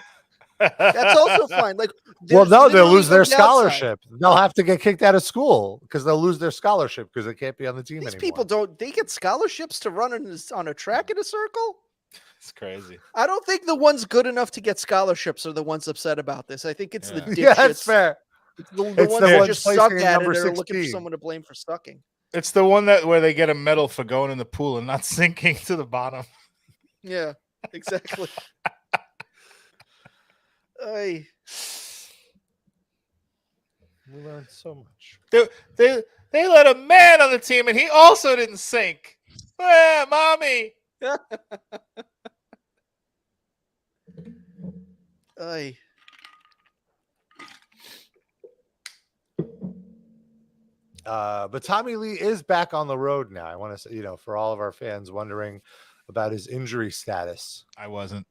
That's also fine. Like, well, no, they'll lose their scholarship. They'll have to get kicked out of school because they'll lose their scholarship because they can't be on the team anymore. These people they get scholarships to run on a track in a circle? It's crazy. I don't think the ones good enough to get scholarships are the ones upset about this. I think it's the dipshits. Yeah, that's fair. It's the ones that just suck at it and are looking for someone to blame for sucking. It's the one where they get a medal for going in the pool and not sinking to the bottom. Yeah, exactly. We learned so much. They let a man on the team and he also didn't sink. Mommy. But Tommy Lee is back on the road now. I want to say, for all of our fans wondering about his injury status. I wasn't.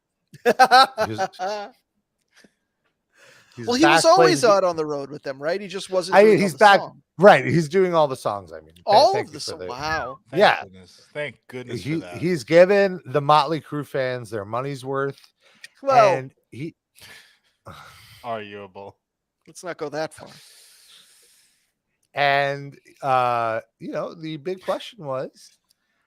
Well, he was always out on the road with them, right? He just wasn't. He's back, right? He's doing all the songs. I mean, all of the songs. Wow. Thank goodness. He's given the Motley Crue fans their money's worth. Well, and he arguable. Let's not go that far. And the big question was,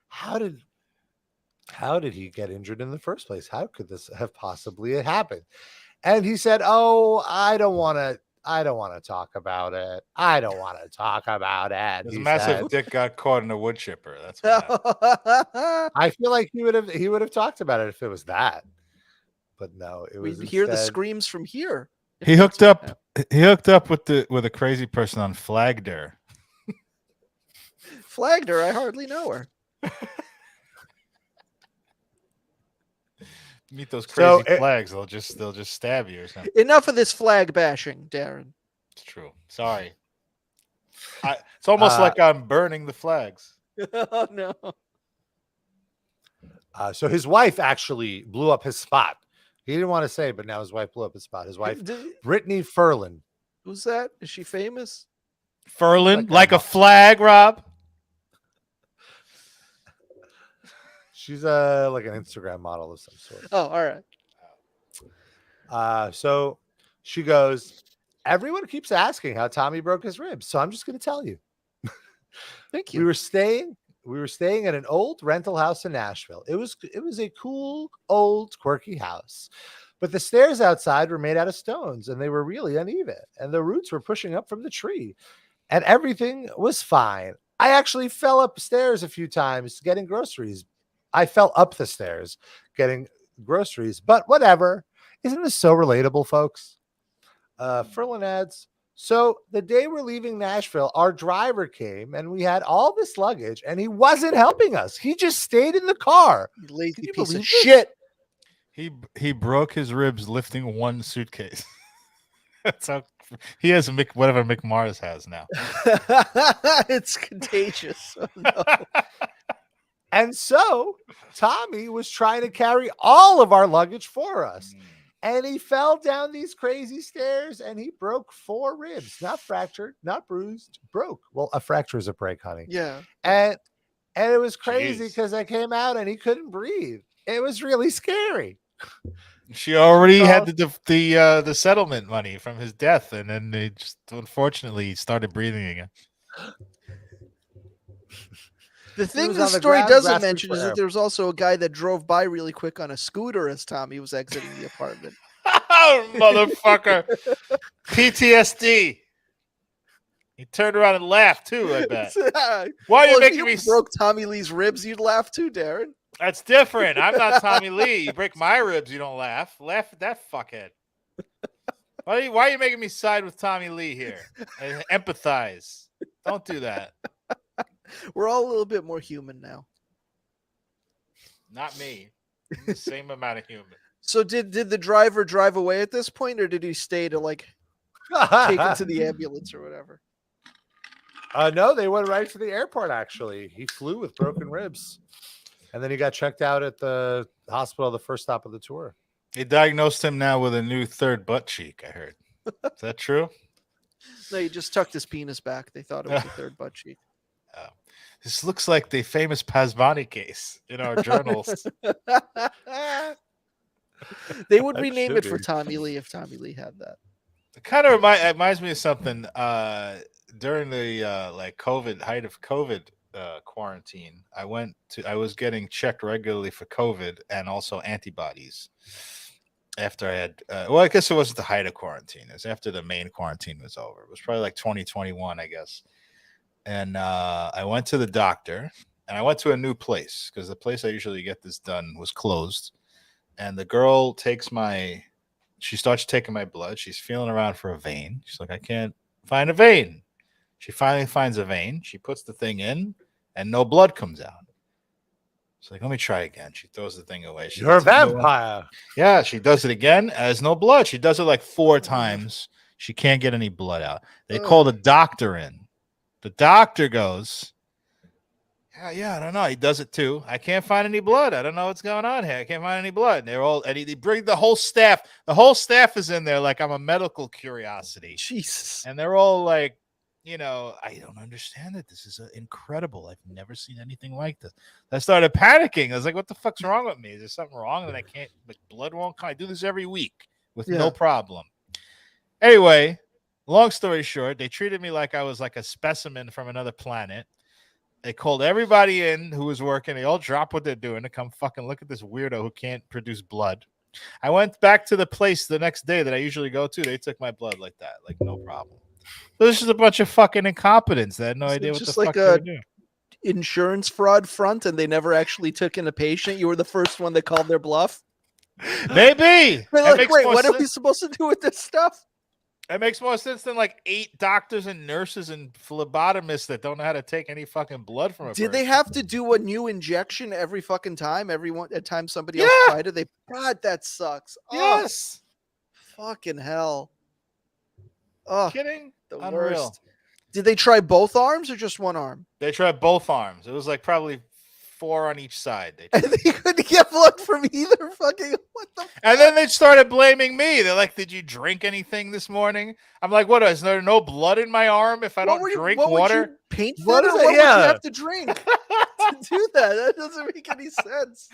how did he get injured in the first place? How could this have possibly happened? And he said, "Oh, I don't want to talk about it. I don't want to talk about it." His massive dick got caught in a wood chipper. That's what I feel like he would have talked about it if it was that. But no, it was. We'd hear the screams from here. He hooked up. He hooked up with a crazy person on Flagder. Flagder, I hardly know her. Meet those crazy flags. They'll just stab you or something. Enough of this flag bashing, Darren. It's true. Sorry. It's almost like I'm burning the flags. Oh no. So his wife actually blew up his spot. He didn't want to say, but now his wife blew up his spot. His wife, Brittany Ferlin. Who's that? Is she famous? Ferlin, like a flag, Rob. She's like an Instagram model of some sort. Oh, all right. So she goes, everyone keeps asking how Tommy broke his ribs, so I'm just going to tell you. Thank you. We were staying at an old rental house in Nashville. It was a cool, old, quirky house. But the stairs outside were made out of stones, and they were really uneven, and the roots were pushing up from the tree, and everything was fine. I actually fell upstairs a few times getting groceries. I fell up the stairs getting groceries, but whatever. Isn't this so relatable, folks? Ferlin adds, so the day we're leaving Nashville, our driver came and we had all this luggage and he wasn't helping us. He just stayed in the car. You lazy Can you piece of believe shit. He broke his ribs lifting one suitcase. That's how he has whatever Mick Mars has now. It's contagious. Oh, no. And so Tommy was trying to carry all of our luggage for us. And he fell down these crazy stairs and he broke 4 ribs, not fractured, not bruised, broke. Well, a fracture is a break, honey. Yeah. And it was crazy because I came out and he couldn't breathe. It was really scary. She already had the settlement money from his death, and then they just unfortunately started breathing again. The thing the story doesn't mention is that there was also a guy that drove by really quick on a scooter as Tommy was exiting the apartment. Oh, motherfucker. PTSD. He turned around and laughed too, I bet. Why are you making me broke Tommy Lee's ribs? You'd laugh too, Darren. That's different. I'm not Tommy Lee. You break my ribs, you don't laugh. Laugh at that fuckhead. Why are you making me side with Tommy Lee here? And empathize. Don't do that. We're all a little bit more human now. Not me. I'm the same amount of human. So did the driver drive away at this point, or did he stay to like take him to the ambulance or whatever? No, they went right to the airport, actually. He flew with broken ribs. And then he got checked out at the hospital, the first stop of the tour. They diagnosed him now with a new third butt cheek, I heard. Is that true? No, he just tucked his penis back. They thought it was a third butt cheek. This looks like the famous Pasvani case in our journals. They would rename it for Tommy Lee if Tommy Lee had that. It kind of reminds me of something during the height of COVID quarantine. I was getting checked regularly for COVID and also antibodies after I had I guess it wasn't the height of quarantine. It was after the main quarantine was over. It was probably like 2021, I guess. And I went to the doctor, and I went to a new place because the place I usually get this done was closed. And the girl she starts taking my blood. She's feeling around for a vein. She's like, I can't find a vein. She finally finds a vein. She puts the thing in, and no blood comes out. She's like, let me try again. She throws the thing away. You're a vampire. Yeah, she does it again. There's no blood. She does it like 4 times. She can't get any blood out. They call the doctor in. The doctor goes, yeah, I don't know. He does it too. I can't find any blood. I don't know what's going on here. I can't find any blood. And they bring the whole staff. The whole staff is in there like I'm a medical curiosity. Jesus. And they're all like, I don't understand it. This is incredible. I've never seen anything like this. I started panicking. I was like, what the fuck's wrong with me? Is there something wrong that I can't, blood won't come? I do this every week with no problem. Anyway, long story short, they treated me like I was like a specimen from another planet. They called everybody in who was working. They all dropped what they're doing to come fucking look at this weirdo who can't produce blood. I went back to the place the next day that I usually go to. They took my blood like that, like no problem. So this is a bunch of fucking incompetents that had no idea what the fuck they were doing. Insurance fraud front, and they never actually took in a patient. You were the first one that called their bluff. Maybe. Like, wait, what are we supposed to do with this stuff? It makes more sense than like 8 doctors and nurses and phlebotomists that don't know how to take any fucking blood from a person. Did they have to do a new injection every fucking time? At time somebody else tried it? God, that sucks. Yes. Oh, fucking hell. Oh, kidding? The Unreal. worst. Did they try both arms or just one arm? They tried both arms. It was like probably 4 on each side. And they couldn't get blood from either. Fucking what the fuck? And then they started blaming me. They're like, "Did you drink anything this morning?" I'm like, "What? Is there no blood in my arm if I don't drink water?" Would you paint thin, what would you have to drink to do that? That doesn't make any sense.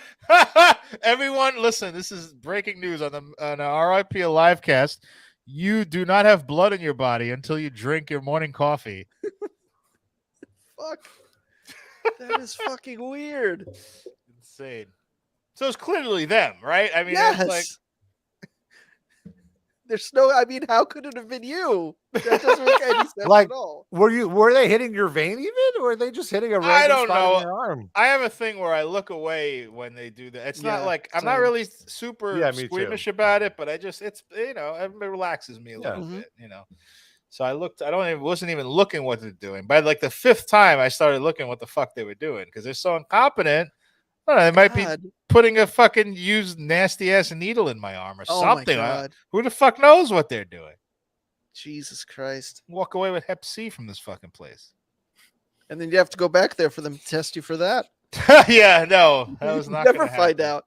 Everyone, listen. This is breaking news on the RIP Livecast. You do not have blood in your body until you drink your morning coffee. Fuck. That is fucking weird. Insane. So it's clearly them, right? I mean, yes. It's like There's no. I mean, how could it have been you? That doesn't make any sense Like, at all. were they hitting your vein even, or were they just hitting a I random don't spot know. in your arm? I have a thing where I look away when they do that. It's not Yeah, like I'm not same. really super Me squeamish too. about it, but it's it relaxes me a little Mhm. bit. So I looked. Wasn't even looking what they're doing. By like the fifth time, I started looking what the fuck they were doing because they're so incompetent. I don't know, they might be putting a fucking used nasty ass needle in my arm or something. My God. Who the fuck knows what they're doing? Jesus Christ. Walk away with Hep C from this fucking place. And then you have to go back there for them to test you for that. Yeah, no, that was not. Never find out.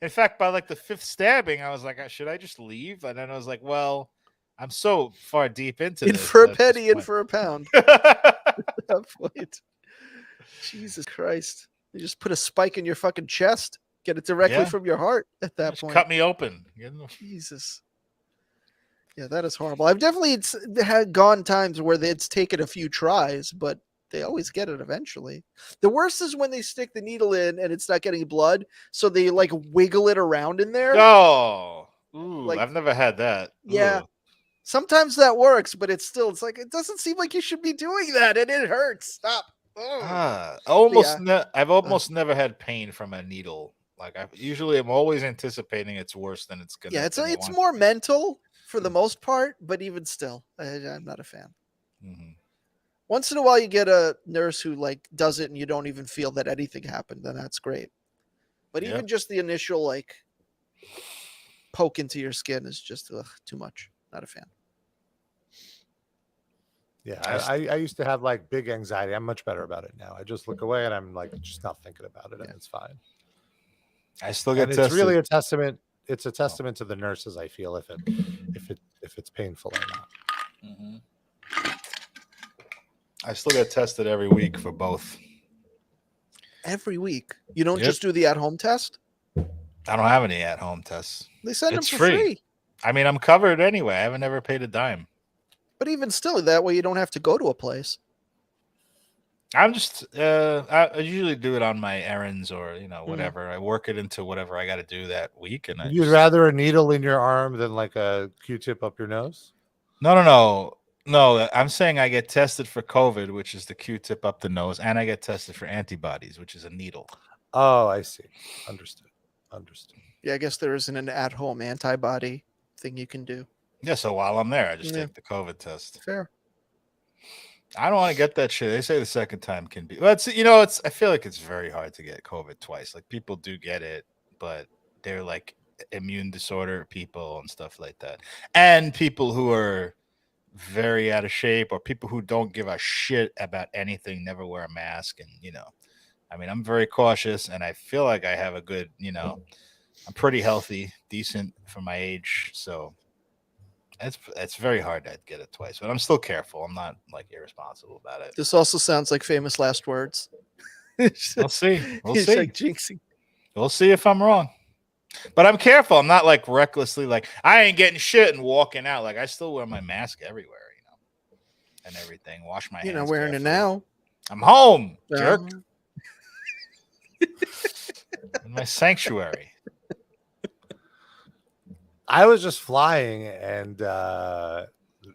In fact, by like the fifth stabbing, I was like, should I just leave? And then I was like, well, I'm so far deep into in this. For a penny, in for a pound. At that point. Jesus Christ. You just put a spike in your fucking chest. Get it directly from your heart at that just point. Cut me open. Jesus. Yeah, that is horrible. I've definitely had gone times where it's taken a few tries, but they always get it eventually. The worst is when they stick the needle in and it's not getting blood, so they like wiggle it around in there. Oh, I've never had that. Yeah. Ooh. Sometimes that works, but it's like it doesn't seem like you should be doing that, and it hurts. Stop. I've almost never had pain from a needle. Like I'm always anticipating it's worse than it's gonna. Yeah, it's more mental for the most part, but even still, I'm not a fan. Mm-hmm. Once in a while, you get a nurse who like does it, and you don't even feel that anything happened. Then that's great. But even just the initial like poke into your skin is just too much. Not a fan. Yeah, I used to have like big anxiety. I'm much better about it now. I just look away and I'm like just not thinking about it, and it's fine. I still get tested. It's really a testament. It's a testament to the nurses. I feel if it's painful or not. Mm-hmm. I still get tested every week for both. Every week, you don't just do the at-home test. I don't have any at-home tests. They send them for free. I mean, I'm covered anyway. I haven't ever paid a dime. But even still, that way you don't have to go to a place. I'm just, I usually do it on my errands or, whatever. I work it into whatever I got to do that week. And You'd rather a needle in your arm than like a Q-tip up your nose? No. I'm saying I get tested for COVID, which is the Q-tip up the nose, and I get tested for antibodies, which is a needle. Oh, I see. Understood. Yeah, I guess there isn't an at-home antibody thing you can do. Yeah, so while I'm there, I just take the COVID test. Fair. I don't want to get that shit. They say the second time can be. But I feel like it's very hard to get COVID twice. Like people do get it, but they're like immune disorder people and stuff like that. And people who are very out of shape or people who don't give a shit about anything, never wear a mask. And, I mean, I'm very cautious and I feel like I have a good, I'm pretty healthy, decent for my age. So it's very hard to get it twice, but I'm still careful. I'm not like irresponsible about it. This also sounds like famous last words. We'll see. He's like jinxing. We'll see if I'm wrong. But I'm careful. I'm not like recklessly like I ain't getting shit and walking out. Like I still wear my mask everywhere, and everything. Wash my hands. You're not wearing it now. I'm home, jerk. In my sanctuary. I was just flying, and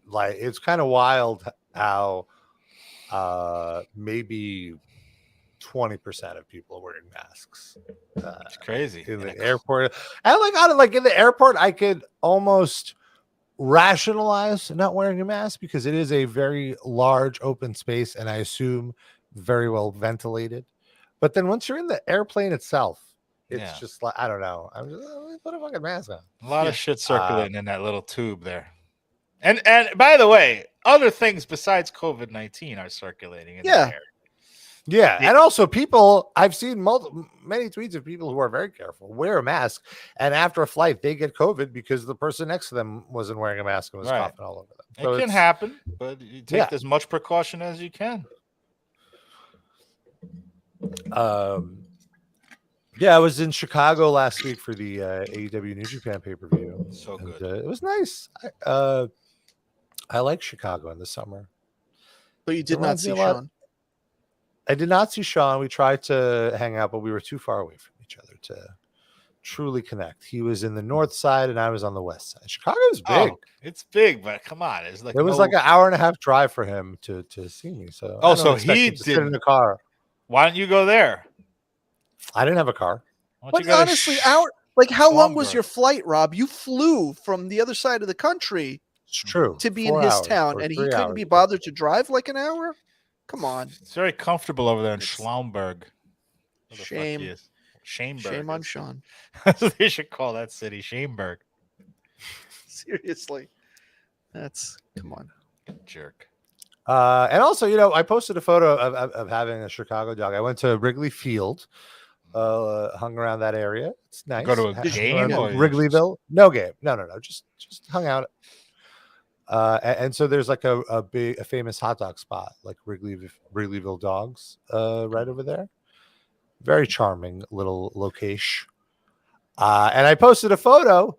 like it's kind of wild how maybe 20% of people are wearing masks. It's crazy in the airport. And like in the airport, I could almost rationalize not wearing a mask because it is a very large open space, and I assume very well ventilated. But then once you're in the airplane itself, it's just like I don't know. I'm just put a fucking mask on. A lot of shit circulating in that little tube there. And by the way, other things besides COVID-19 are circulating in the air. Yeah, and also people, I've seen many tweets of people who are very careful, wear a mask, and after a flight they get COVID because the person next to them wasn't wearing a mask and was coughing all over them. So it can happen, but you take as much precaution as you can. Yeah, I was in Chicago last week for the AEW New Japan pay-per-view. So good. It was nice. I like Chicago in the summer. But you did not see Sean. I did not see Sean. We tried to hang out, but we were too far away from each other truly connect. He was in the north side and I was on the west side. Chicago is big. Oh, it's big, but come on, it's like it was like an hour and a half drive for him to see me. So so he didn't sit in the car. Why don't you go there? I didn't have a car. But honestly, how long was your flight, Rob? You flew from the other side of the country. It's true. To be in his town, and he couldn't be bothered to drive like an hour? Come on. It's very comfortable over there in Schlaumberg. Shame. Shame on Sean. They should call that city Shameberg. Seriously. Come on. Jerk. And also, I posted a photo of having a Chicago dog. I went to Wrigley Field, hung around that area. It's nice. Go to a game? Wrigleyville? No game. No. Just hung out. And so there's like a famous hot dog spot, like Wrigleyville Dogs, right over there. Very charming little location. And I posted a photo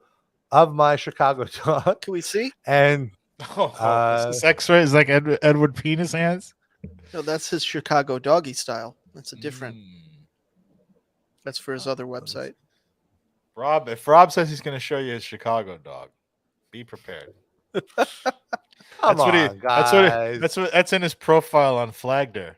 of my Chicago dog. Can we see? And this X-ray is like Edward Penis hands. No, that's his Chicago doggy style. That's a different. That's for his other website. Rob, if Rob says he's going to show you his Chicago dog, be prepared. That's in his profile on Flagder.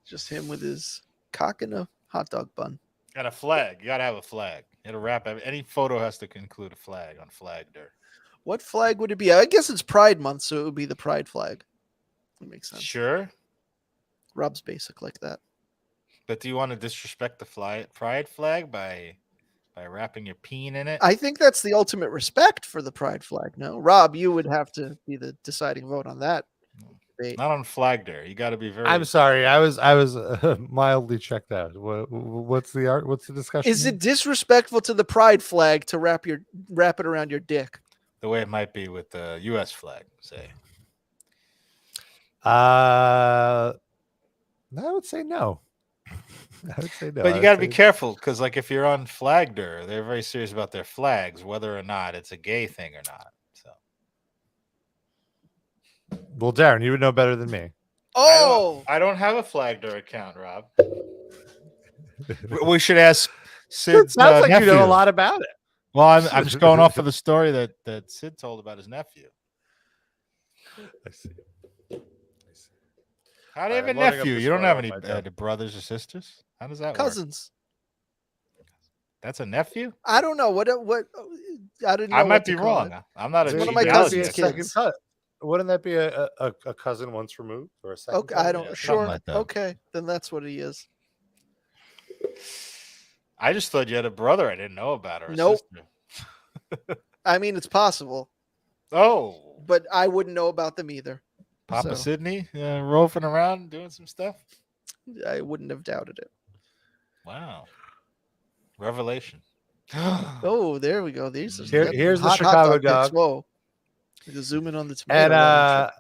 Just him with his cock in a hot dog bun. And a flag. You got to have a flag. You got to wrap any photo has to include a flag on Flagder. What flag would it be? I guess it's Pride Month, so it would be the Pride flag. That makes sense. Sure. Rob's basic like that. But do you want to disrespect the Pride flag by wrapping your peen in it? I think that's the ultimate respect for the Pride flag. No, Rob, you would have to be the deciding vote on that. Not on Flagder. You got to be very. I'm sorry. I was mildly checked out. What's the discussion? Is it disrespectful to the Pride flag to wrap it around your dick? The way it might be with the U.S. flag, say. I would say no. I would say no. But you got to be careful because, like, if you're on Flagder, they're very serious about their flags, whether or not it's a gay thing or not. So, well, Darren, you would know better than me. Oh, I don't have a Flagder account, Rob. We should ask Sid's sounds like nephew. You know a lot about it. Well, I'm just going off of the story that Sid told about his nephew. I see. How do you have a nephew? You don't have any brothers or sisters? How does that cousins? Work? That's a nephew? I don't know. What I didn't know. I might be wrong. I'm not a one of my cousins' kids. Wouldn't that be a cousin once removed or a second? Okay, I don't. Sure. Like okay, then that's what he is. I just thought you had a brother I didn't know about or a sister. I mean, it's possible. Oh, but I wouldn't know about them either. Papa Sydney roving around doing some stuff. I wouldn't have doubted it. Wow, revelation. Oh, there we go. Here's the Chicago dog. Whoa, zoom in on the tomato. And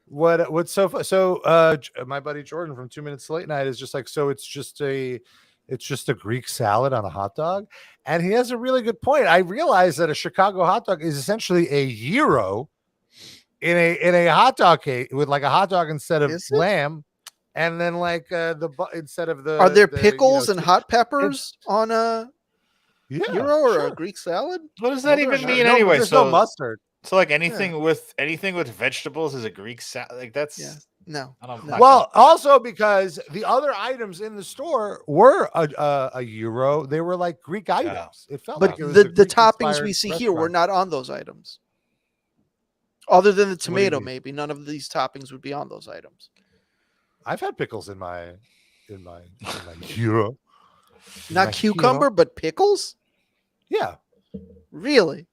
what's so my buddy Jordan from 2 Minutes Late Night is just like, so it's just a Greek salad on a hot dog, and he has a really good point. I realize that a Chicago hot dog is essentially a gyro in a hot dog cake with like a hot dog instead of lamb, and then like instead of the. Are there pickles and hot peppers on a gyro or a Greek salad? What does that even mean anyway? There's no mustard. So like anything with vegetables is a Greek salad. Like that's no. Well, also because the other items in the store were a gyro. They were like Greek items. It felt but like it was the toppings we see here were not on those items. Other than the tomato, maybe none of these toppings would be on those items. I've had pickles in my gyro. Not cucumber, but pickles? Yeah. Really?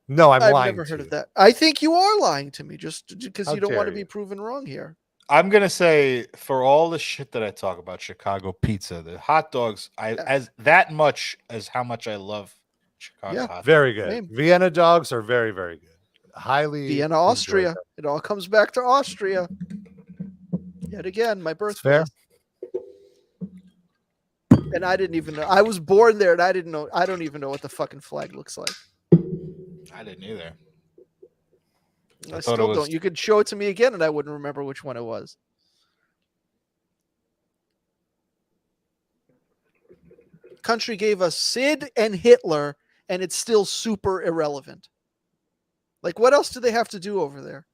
No, I've lying. Never heard of that. I think you are lying to me just because you don't want to be proven wrong here. I'm gonna say, for all the shit that I talk about Chicago pizza, the hot dogs, as how much I love Chicago hot dogs. Very good. Same. Vienna dogs are very, very good. Highly Vienna, Austria. It all comes back to Austria. Yet again, my birthplace. And I didn't even know. I was born there and I didn't know. I don't even know what the fucking flag looks like. I didn't either. I still don't. You could show it to me again and I wouldn't remember which one it was. country gave us Sid and Hitler, and it's still super irrelevant. Like, what else do they have to do over there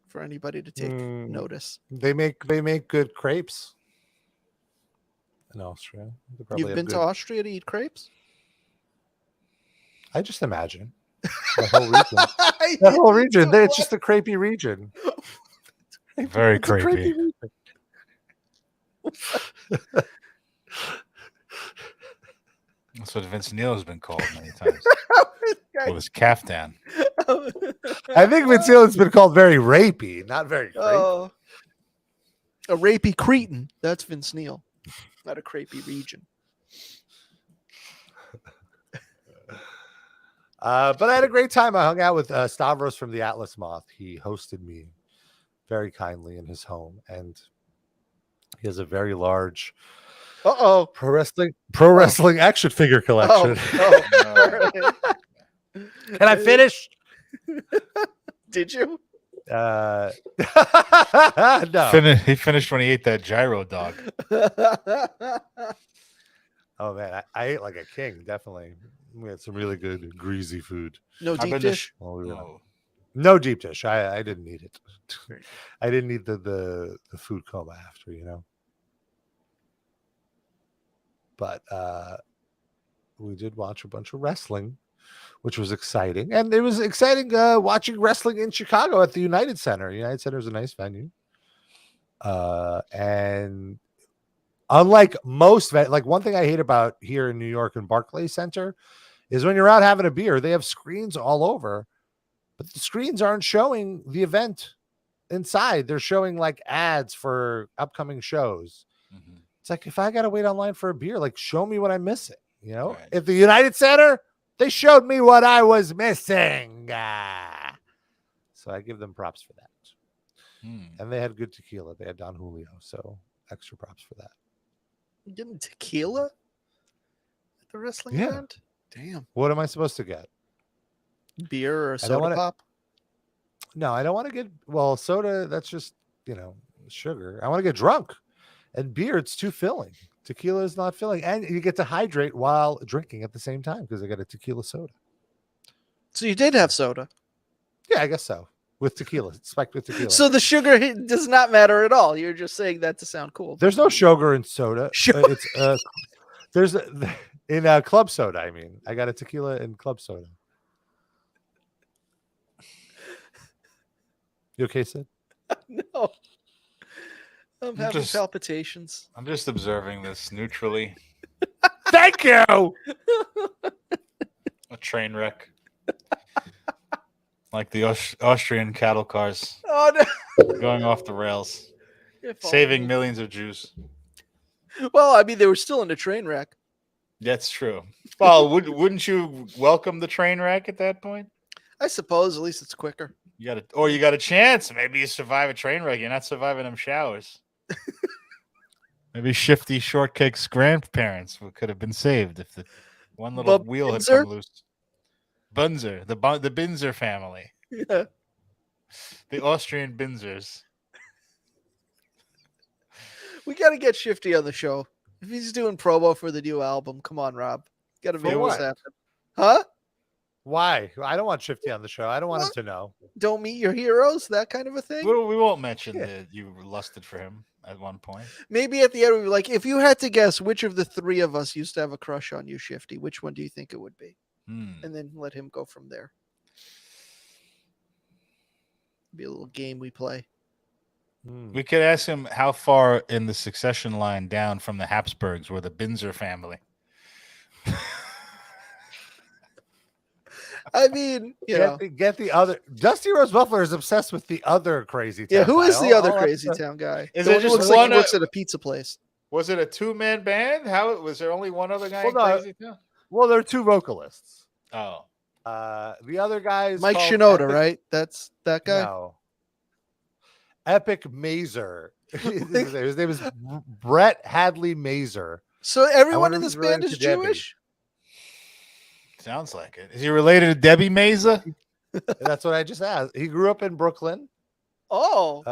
for anybody to take notice? They make good crepes in Austria. You've been to Austria to eat crepes? I just imagine the whole region. The whole region. It's just a crepey region. Very crepey. That's what Vince Neil has been called many times. With his caftan. I think Vince Neil has been called very rapey, not very crepey. A rapey cretin. That's Vince Neil. Not a crepey region. But I had a great time. I hung out with Stavros from the Atlas Moth. He hosted me very kindly in his home, and he has a very large pro wrestling action figure collection. Can I finish? Did you? No. He finished when he ate that gyro dog. Oh man, I ate like a king. Definitely, we had some really good greasy food. No deep dish. No deep dish. I didn't eat it. I didn't eat the food coma after, But we did watch a bunch of wrestling, which was exciting. And it was exciting watching wrestling in Chicago at the United Center. United Center is a nice venue. And unlike most, like one thing I hate about here in New York and Barclays Center is when you're out having a beer, they have screens all over, but the screens aren't showing the event inside. They're showing like ads for upcoming shows. Mm-hmm. It's like, if I got to wait online for a beer, like show me what I'm missing. Right. At the United Center, they showed me what I was missing. So I give them props for that. And they had good tequila. They had Don Julio. So extra props for that. You getting tequila at the wrestling event? Damn. What am I supposed to get? Beer or soda pop? No, I don't want to get, soda, that's just, sugar. I want to get drunk. And beer, it's too filling. Tequila is not filling. And you get to hydrate while drinking at the same time because I got a tequila soda. So you did have soda? Yeah, I guess so. With tequila. Spiked with tequila. So the sugar does not matter at all. You're just saying that to sound cool. There's no sugar in soda. There's in club soda, I mean. I got a tequila in club soda. You okay, Sid? No. I'm having palpitations. I'm just observing this neutrally. Thank you. A train wreck. Like the Austrian cattle cars. Oh, no. Going off the rails. Saving millions of Jews. Well, I mean, they were still in a train wreck. That's true. Well, wouldn't you welcome the train wreck at that point? I suppose. At least it's quicker. You got a chance. Maybe you survive a train wreck. You're not surviving them showers. Maybe Shifty Shortcake's grandparents could have been saved if the one little wheel had come loose. Bunzer, the Binzer family. Yeah. The Austrian Binzers. We got to get Shifty on the show. If he's doing promo for the new album, come on, Rob. Got to make this happen. Huh? Why? I don't want Shifty on the show. I don't want him to know. Don't meet your heroes, that kind of a thing? We won't mention that you lusted for him at one point. Maybe at the end, we'll be like, if you had to guess which of the three of us used to have a crush on you, Shifty, which one do you think it would be? And then let him go from there. Be a little game we play. We could ask him how far in the succession line down from the Habsburgs were the Binzer family. I mean, get the other. Dusty Rose Buffalo is obsessed with the other crazy town. Yeah, who is the other crazy town guy? Is it just looks one? Like he works at a pizza place. Was it a two-man band? How was there only one other guy in Crazy Town? Well, there are two vocalists. Oh. The other guy is Mike Shinoda, right? That's that guy? No. Epic Mazer. His name is Brett Hadley Mazer. So everyone in this band is Jewish? Sounds like it. Is he related to Debbie Mazer? That's what I just asked. He grew up in Brooklyn. Oh.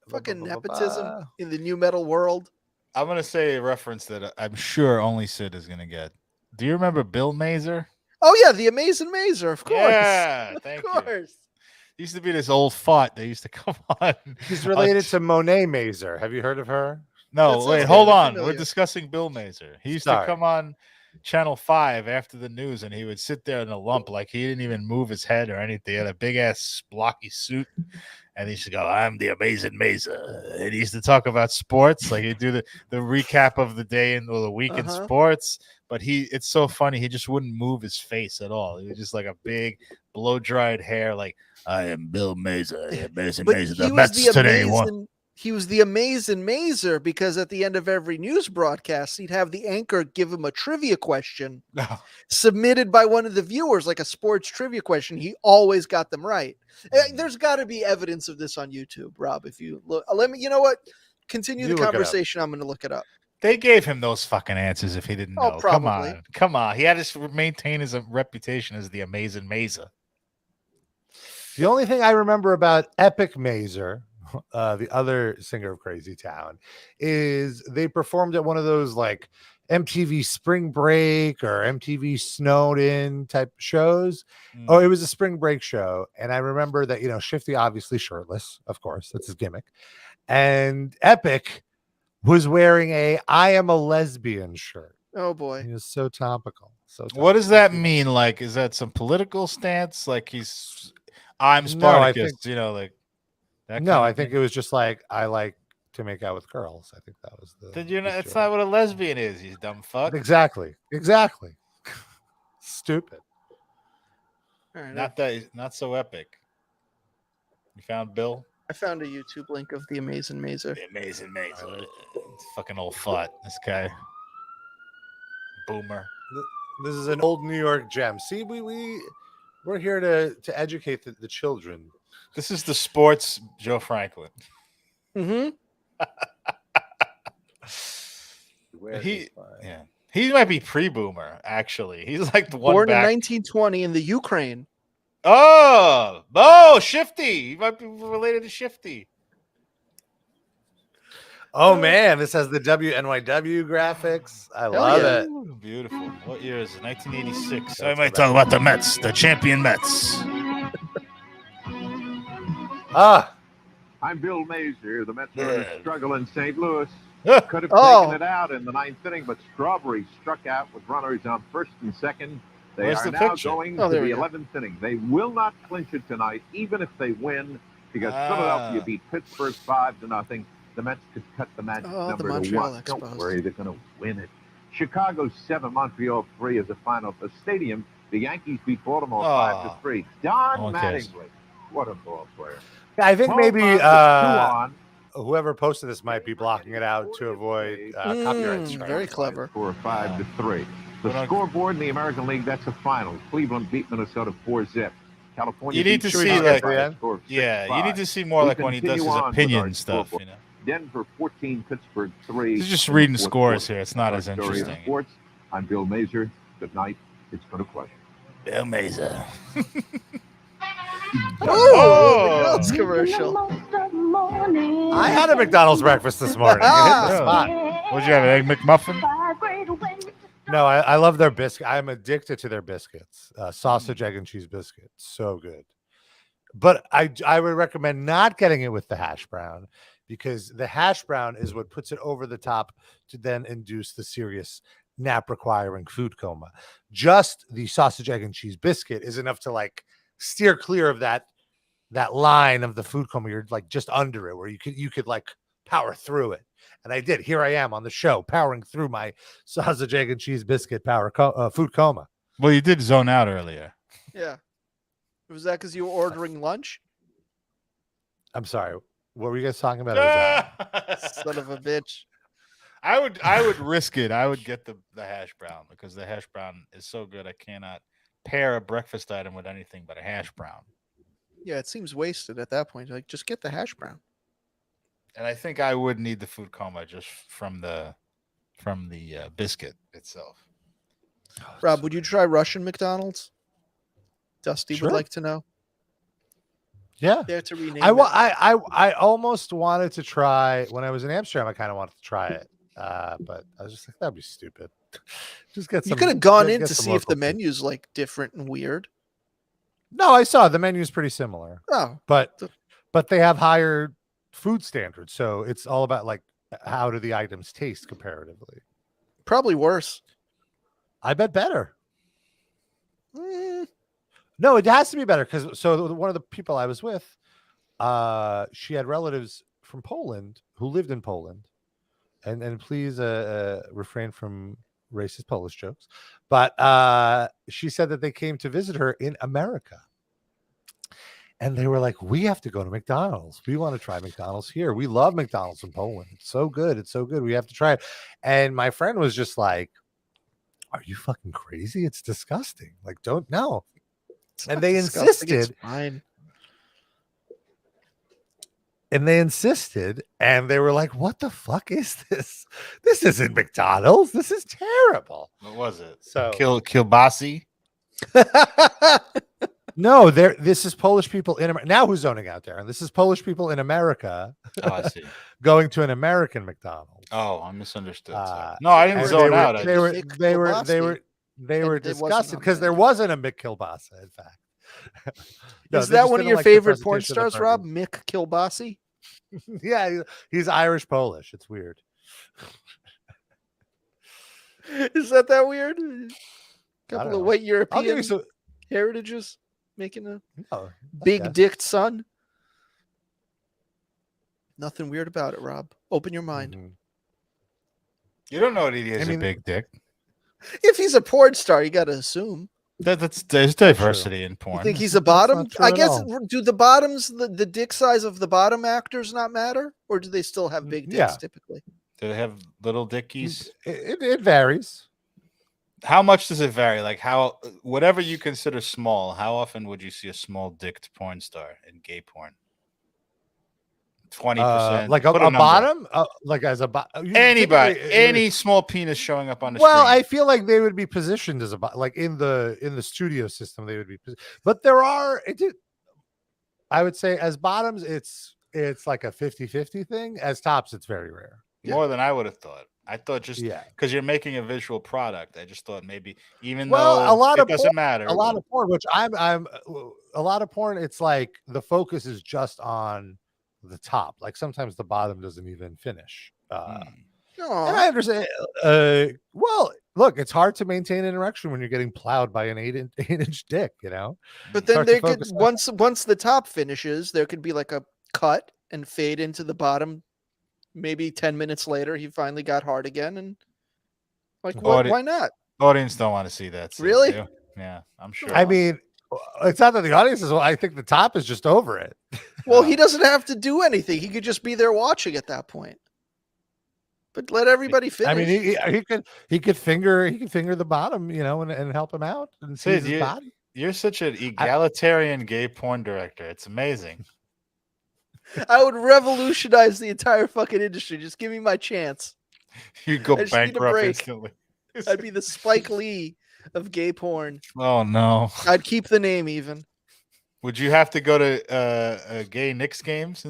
Fucking nepotism in the new metal world. I'm gonna say a reference that I'm sure only Sid is gonna get. Do you remember Bill Mazer? Oh yeah, the Amazing Mazer, of course. Yeah, thank you. Used to be this old fart that used to come on. He's related to Monet Mazer. Have you heard of her? No, wait, hold on. We're discussing Bill Mazer. He used to come on Channel 5 after the news, and he would sit there in a lump like he didn't even move his head or anything. He had a big-ass blocky suit, and he used to go, I'm the Amazing Mazer. And he used to talk about sports. Like he'd do the recap of the day or the week in sports. But it's so funny. He just wouldn't move his face at all. He was just like a big blow-dried hair, like, I am Bill Mazer. Amazing Mazer. The Mets today won. He was the Amazing Mazer because at the end of every news broadcast, he'd have the anchor give him a trivia question submitted by one of the viewers, like a sports trivia question. He always got them right. There's got to be evidence of this on YouTube, Rob. If you look, you know what? Continue the conversation. I'm going to look it up. They gave him those fucking answers if he didn't know. Probably. Come on. He had to maintain his reputation as the Amazing Mazer. The only thing I remember about Epic Mazer, the other singer of Crazy Town, is they performed at one of those like MTV Spring Break or MTV Snowed In type shows. Oh, it was a spring break show. And I remember that, Shifty obviously shirtless, of course, that's his gimmick. And Epic was wearing a I am a lesbian shirt. Oh boy. He was so topical. What does that mean? Like, is that some political stance? Like I'm Spartacus, like that. No, I think it was just like I like to make out with girls. I think that was the. Did you know? It's not what a lesbian is. You dumb fuck. Exactly. Stupid. Right, not so epic. You found Bill? I found a YouTube link of the Amazing Mazer. The Amazing Mazer. It's fucking old fart. This guy. Boomer. This is an old New York gem. See, we're here to educate the children. This is the sports Joe Franklin. Mm-hmm. He might be pre-boomer, actually. He's like the one born in 1920 in the Ukraine. Oh, Shifty. He might be related to Shifty. Oh man, this has the WNYW graphics. I love it. Beautiful. What year is it? 1986. I might talk about the Mets, the champion Mets. I'm Bill Mazer. The Mets are in a struggle in St. Louis. Could have taken it out in the ninth inning, but Strawberry struck out with runners on first and second. They are now going to the 11th inning. They will not clinch it tonight, even if they win, because Philadelphia beat Pittsburgh 5-0. The Mets could cut the magic number to 1. Don't worry, they're going to win it. Chicago 7, Montreal 3 is the final at the stadium. The Yankees beat Baltimore 5-3. Don Mattingly, what a ball player. I think maybe whoever posted this might be blocking it out to avoid copyright strikes. Very clever. For 5-3. The scoreboard in the American League, that's the final. Cleveland beat Minnesota 4-0. California. You need to see you need to see more like when he does his opinion stuff. Denver 14, Pittsburgh 3. He's just reading scores here. It's not as interesting. Sports. I'm Bill Mazer. Good night. It's been a pleasure. Bill Mazer. McDonald's commercial. I had a McDonald's breakfast this morning. What'd you have, an Egg McMuffin? No, I love their biscuit. I'm addicted to their biscuits. Sausage, egg, and cheese biscuits. So good. But I would recommend not getting it with the hash brown, because the hash brown is what puts it over the top to then induce the serious nap requiring food coma. Just the sausage, egg, and cheese biscuit is enough to like steer clear of that line of the food coma. You're like just under it, where you could like power through it. And I did. Here I am on the show powering through my sausage, egg, and cheese biscuit food coma. Well, you did zone out earlier. Yeah. Was that because you were ordering lunch? I'm sorry. What were you guys talking about? Son of a bitch. I would risk it. I would get the hash brown, because the hash brown is so good. I cannot pair a breakfast item with anything but a hash brown. Yeah, it seems wasted at that point. Like, just get the hash brown. And I think I would need the food coma just from the biscuit itself. Rob, would you try Russian McDonald's? Dusty would like to know. Yeah, they have to rename I almost wanted to try when I was in Amsterdam. I kind of wanted to try it. But I was just like, that'd be stupid. Just get some. You could have gone in get to some see if the local menu's like different and weird. No, I saw the menu's pretty similar. Oh, but they have higher food standards, so it's all about like how do the items taste comparatively. probably worse. I bet better. No, it has to be better because one of the people I was with, she had relatives from Poland who lived in Poland, and please refrain from racist Polish jokes, but she said that they came to visit her in America. And they were like, we have to go to McDonald's. We want to try McDonald's here. We love McDonald's in Poland. It's so good. It's so good. We have to try it. And my friend was just like, are you fucking crazy? It's disgusting. Like, don't know. And they insisted. Fine. And they insisted. And they were like, what the fuck is this? This isn't McDonald's. This is terrible. What was it? So Kielbasi? No, this is Polish people in America. Now who's zoning out there? And this is Polish people in America. Oh, I see. Going to an American McDonald's. Oh, I misunderstood. No, I didn't zone out. They were disgusted because there wasn't a Mick Kielbasa, in fact. No, is that one of your favorite porn stars, Rob? Mick Kielbasi? Yeah, he's Irish Polish. It's weird. Is that weird? Couple of white European heritages making a big-dicked son. Nothing weird about it, Rob. Open your mind. Mm-hmm. You don't know what he is, a big dick. If he's a porn star, you got to assume. There's diversity in porn. You think he's a bottom? I guess, do the bottoms, the dick size of the bottom actors not matter? Or do they still have big dicks typically? Do they have little dickies? It varies. How much does it vary? Like whatever you consider small, how often would you see a small dicked porn star in gay porn? 20%. Like a bottom? Like as a bottom? Anybody, any small penis showing up on the Well, screen. I feel like they would be positioned as a bottom. Like in the studio system, they would be. But there are, I would say as bottoms, it's like a 50-50 thing. As tops, it's very rare. More than I would have thought. I thought just because you're making a visual product, I just thought maybe even though a lot of it doesn't matter. A lot of porn, which I'm a lot of porn, it's like the focus is just on the top. Like sometimes the bottom doesn't even finish. And I understand. Well, look, it's hard to maintain an erection when you're getting plowed by an 8-inch dick, you know. But then there could once the top finishes, there could be like a cut and fade into the bottom. Maybe 10 minutes later, he finally got hard again, and like, why not? Audience don't want to see that. Really? Yeah, I'm sure. I mean, it's not that the audience is. I think the top is just over it. Well, he doesn't have to do anything. He could just be there watching at that point. But let everybody finish. I mean, he could finger the bottom, you know, and help him out and see his body. You're such an egalitarian gay porn director. It's amazing. I would revolutionize the entire fucking industry. Just give me my chance. You'd go bankrupt instantly. I'd be the Spike Lee of gay porn. Oh, no. I'd keep the name even. Would you have to go to gay Knicks games?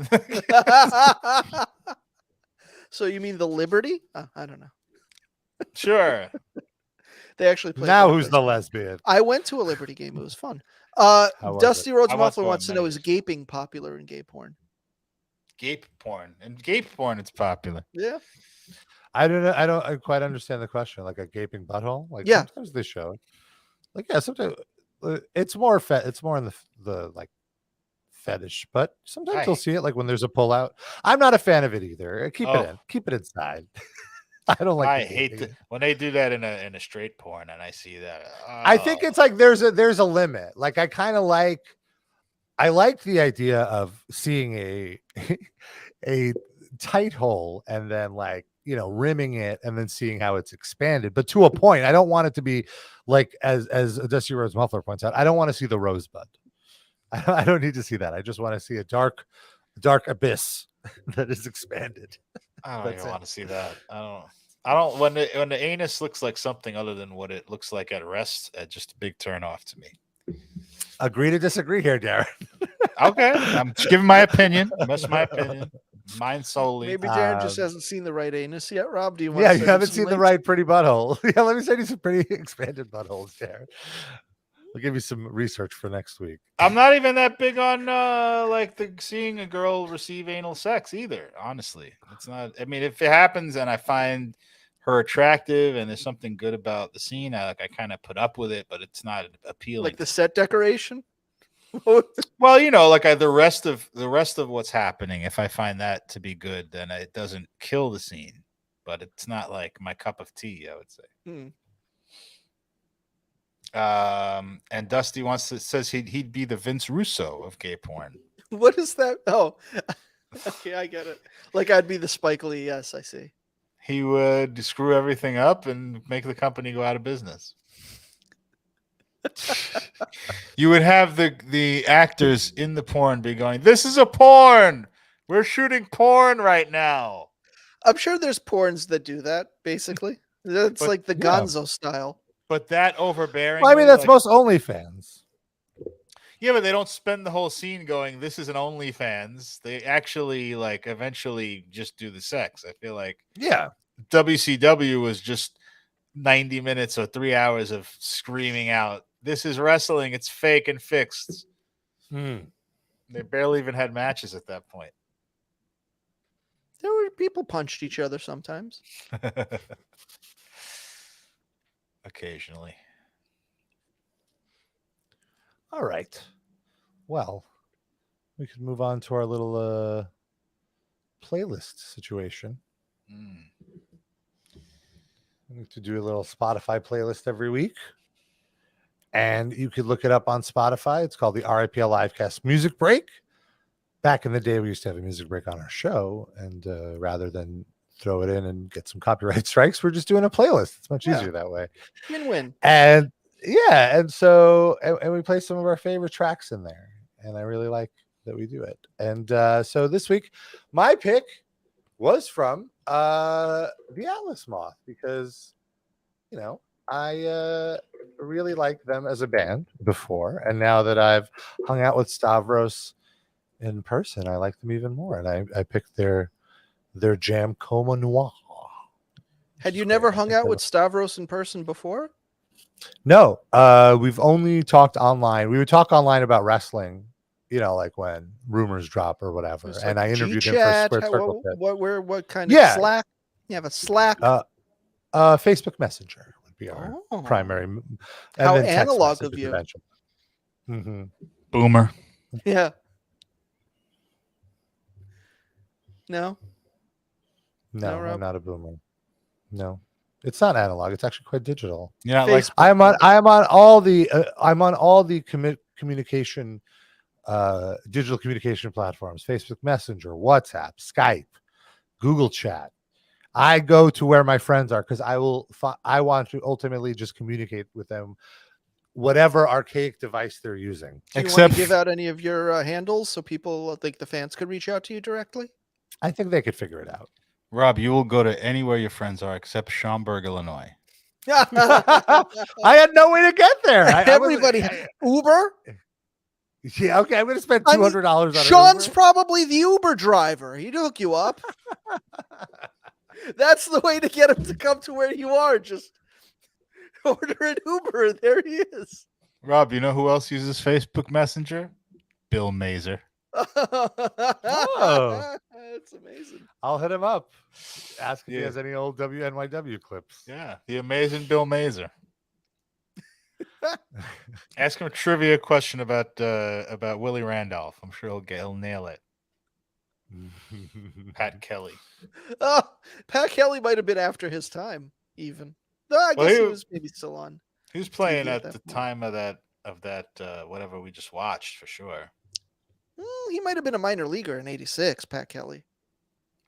So you mean the Liberty? I don't know. Sure. They actually play. Now who's the lesbian? I went to a Liberty game. It was fun. Dusty Rhodes Muffler wants to know, is gaping popular in gay porn? Gape porn. In gay porn, it's popular. Yeah. I don't know. I don't quite understand the question. Like a gaping butthole? Like sometimes they show it. Like, sometimes it's more it's more in the like fetish, but sometimes you'll see it like when there's a pullout. I'm not a fan of it either. Keep it inside. I don't like. I hate when they do that in a straight porn, and I see that. I think it's like there's a limit. Like I kind of like. I like the idea of seeing a tight hole and then like, you know, rimming it and then seeing how it's expanded. But to a point, I don't want it to be like as Dusty Rhodes Muffler points out. I don't want to see the rosebud. I don't need to see that. I just want to see a dark abyss that is expanded. I don't even want to see that. I don't. When the anus looks like something other than what it looks like at rest, just a big turn off to me. Agree to disagree here, Darren. Okay, I'm just giving my opinion. That's my opinion. Mine solely. Maybe Darren just hasn't seen the right anus yet. Rob, do you want? Yeah, to you haven't seen the right pretty butthole. Yeah, let me send you some pretty expanded buttholes, Darren. I'll give you some research for next week. I'm not even that big on seeing a girl receive anal sex either. Honestly, it's not. I mean, if it happens and I find her attractive and there's something good about the scene, I kind of put up with it, but it's not appealing. Like the set decoration. Well, the rest of what's happening. If I find that to be good, then it doesn't kill the scene, but it's not like my cup of tea, I would say. And Dusty says he'd be the Vince Russo of gay porn. What is that? Oh, okay, I get it. Like I'd be the Spike Lee. Yes, I see. He would screw everything up and make the company go out of business. You would have the actors in the porn be going, "This is a porn. We're shooting porn right now." I'm sure there's porns that do that. Basically, that's like the Gonzo style. But that overbearing. Well, I mean, that's most OnlyFans. Yeah, but they don't spend the whole scene going, "This is an OnlyFans." They actually eventually just do the sex. I feel like WCW was just 90 minutes or 3 hours of screaming out, "This is wrestling. It's fake and fixed." They barely even had matches at that point. There were people punched each other sometimes. Occasionally. All right. Well, we could move on to our little playlist situation. We need to do a little Spotify playlist every week. And you could look it up on Spotify. It's called the RIPL Livecast Music Break. Back in the day, we used to have a music break on our show. And rather than throw it in and get some copyright strikes, we're just doing a playlist. It's much easier that way. Win-win. And and so we play some of our favorite tracks in there. And I really like that we do it. And so this week, my pick was from the Atlas Moth because, I really liked them as a band before. And now that I've hung out with Stavros in person, I like them even more. And I picked their jam Coma Noir. Had you never hung out with Stavros in person before? No, we've only talked online. We would talk online about wrestling, like when rumors drop or whatever. And I interviewed him for Square Circle. What kind of Slack? You have a Slack? Facebook Messenger would be our primary. And how then analog of you. Boomer. Yeah. No, I'm not a boomer. No, it's not analog. It's actually quite digital. Yeah, like I'm on all the communication, digital communication platforms: Facebook Messenger, WhatsApp, Skype, Google Chat. I go to where my friends are because I want to ultimately just communicate with them, whatever archaic device they're using. Do you want to give out any of your handles so people, like the fans, could reach out to you directly? I think they could figure it out. Rob, you will go to anywhere your friends are except Schaumburg, Illinois. I had no way to get there. Everybody, Uber? Yeah, okay. I'm going to spend $200 on Sean's Uber. Probably the Uber driver. He'd hook you up. That's the way to get him to come to where you are. Just order an Uber, and there he is. Rob, you know who else uses Facebook Messenger? Bill Mazer. Oh, that's amazing. I'll hit him up. Ask if he has any old WNYW clips. Yeah, the amazing Bill Mazer. Ask him a trivia question about Willie Randolph. I'm sure he'll nail it. Pat Kelly. Oh, Pat Kelly might have been after his time, even. No, I guess he was maybe still on. He was playing at the time of that whatever we just watched for sure. He might have been a minor leaguer in '86, Pat Kelly.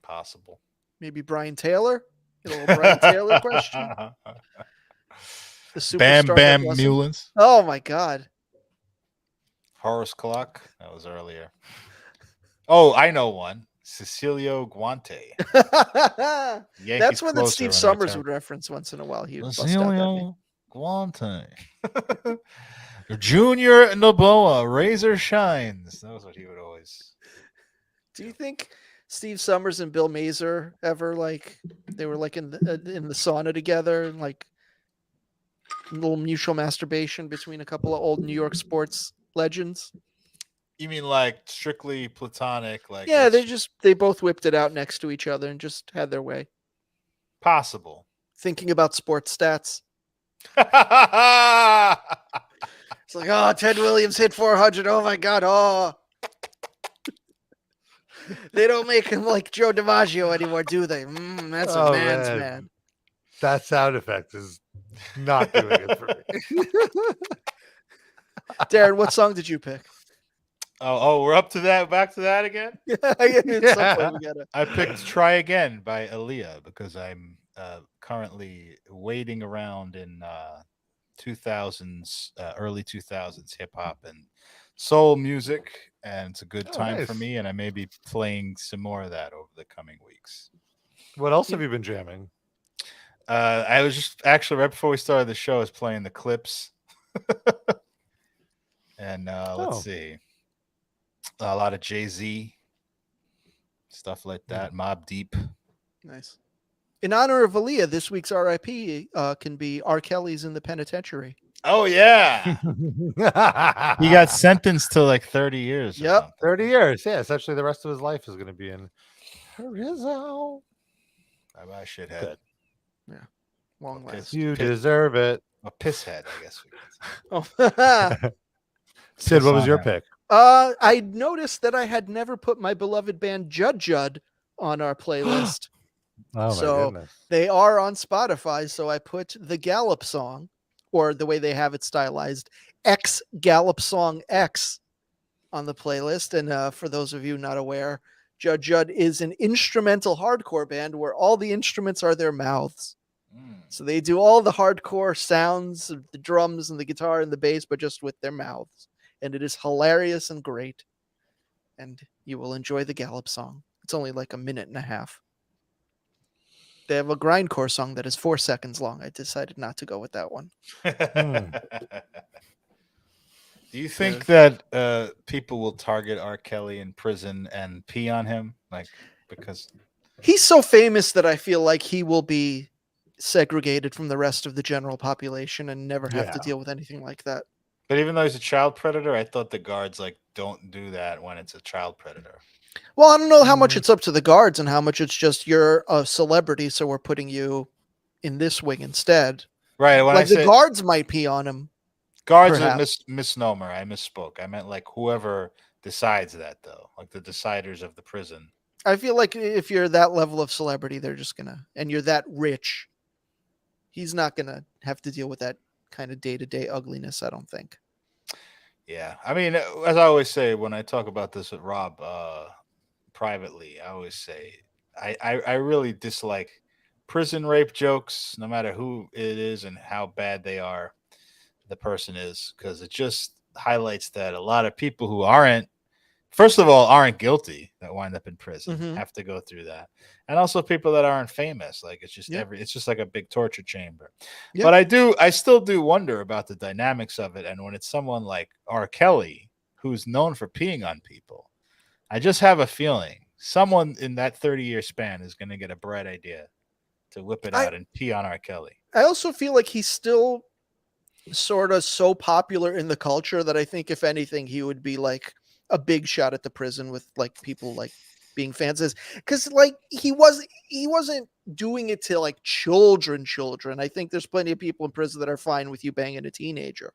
Possible. Maybe Brian Taylor. Get a little Brian Taylor question. The superstar Bam Mullins. Oh my God. Horace Clock. That was earlier. Oh, I know one. Cecilio Guante. That's one that Steve Summers would reference once in a while. He would bust out that Guante. Junior Noboa, Razor Shines. That was what he would always. Do you think Steve Summers and Bill Mazer ever they were in the sauna together and a little mutual masturbation between a couple of old New York sports legends? You mean strictly platonic? Yeah, they both whipped it out next to each other and just had their way. Possible. Thinking about sports stats. It's oh, Ted Williams hit 400. Oh my God. Oh. They don't make him like Joe DiMaggio anymore, do they? That's a man's man. That sound effect is not doing it for me. Darren, what song did you pick? Oh, we're up to that. Back to that again? I picked Try Again by Aaliyah because I'm currently wading around in 2000s, early 2000s hip hop and soul music, and it's a good time for me, and I may be playing some more of that over the coming weeks. What else have you been jamming? I was just actually right before we started the show, I was playing the Clips. And let's see. A lot of Jay-Z stuff like that. Mobb Deep. Nice. In honor of Aaliyah, this week's RIP can be R. Kelly's in the penitentiary. Oh, yeah. He got sentenced to 30 years. Yep. 30 years. Yeah. Essentially, the rest of his life is going to be in prison. Bye-bye, shithead. Good. Yeah. Long last. You deserve it. A pisshead, I guess we could say. Sid, what was your pick? I noticed that I had never put my beloved band Judd on our playlist. Oh, my goodness. They are on Spotify, so I put the Gallup song, or the way they have it stylized, X Gallup Song X on the playlist. And for those of you not aware, Judd is an instrumental hardcore band where all the instruments are their mouths. So they do all the hardcore sounds of the drums and the guitar and the bass, but just with their mouths. And it is hilarious and great. And you will enjoy the Gallup song. It's only a minute and a half. They have a grindcore song that is 4 seconds long. I decided not to go with that one. Do you think that people will target R. Kelly in prison and pee on him? Because he's so famous that I feel like he will be segregated from the rest of the general population and never have to deal with anything like that. But even though he's a child predator, I thought the guards don't do that when it's a child predator. Well, I don't know how much it's up to the guards and how much it's just you're a celebrity, so we're putting you in this wing instead. Right. When the guards might pee on him. Guards are misnomer. I misspoke. I meant whoever decides that, though, the deciders of the prison. I feel like if you're that level of celebrity, they're just and you're that rich, he's not gonna have to deal with that kind of day-to-day ugliness, I don't think. Yeah. I mean, as I always say when I talk about this with Rob privately, I always say I really dislike prison rape jokes, no matter who it is and how bad the person is, because it just highlights that a lot of people who aren't guilty that wind up in prison have to go through that, and also people that aren't famous. It's just it's just like a big torture chamber. But I still do wonder about the dynamics of it, and when it's someone like R. Kelly who's known for peeing on people, I just have a feeling someone in that 30-year span is going to get a bright idea to whip it out and pee on R. Kelly. I also feel like he's still sort of so popular in the culture that I think if anything he would be a big shot at the prison with people being fans, because he wasn't doing it to children. I think there's plenty of people in prison that are fine with you banging a teenager.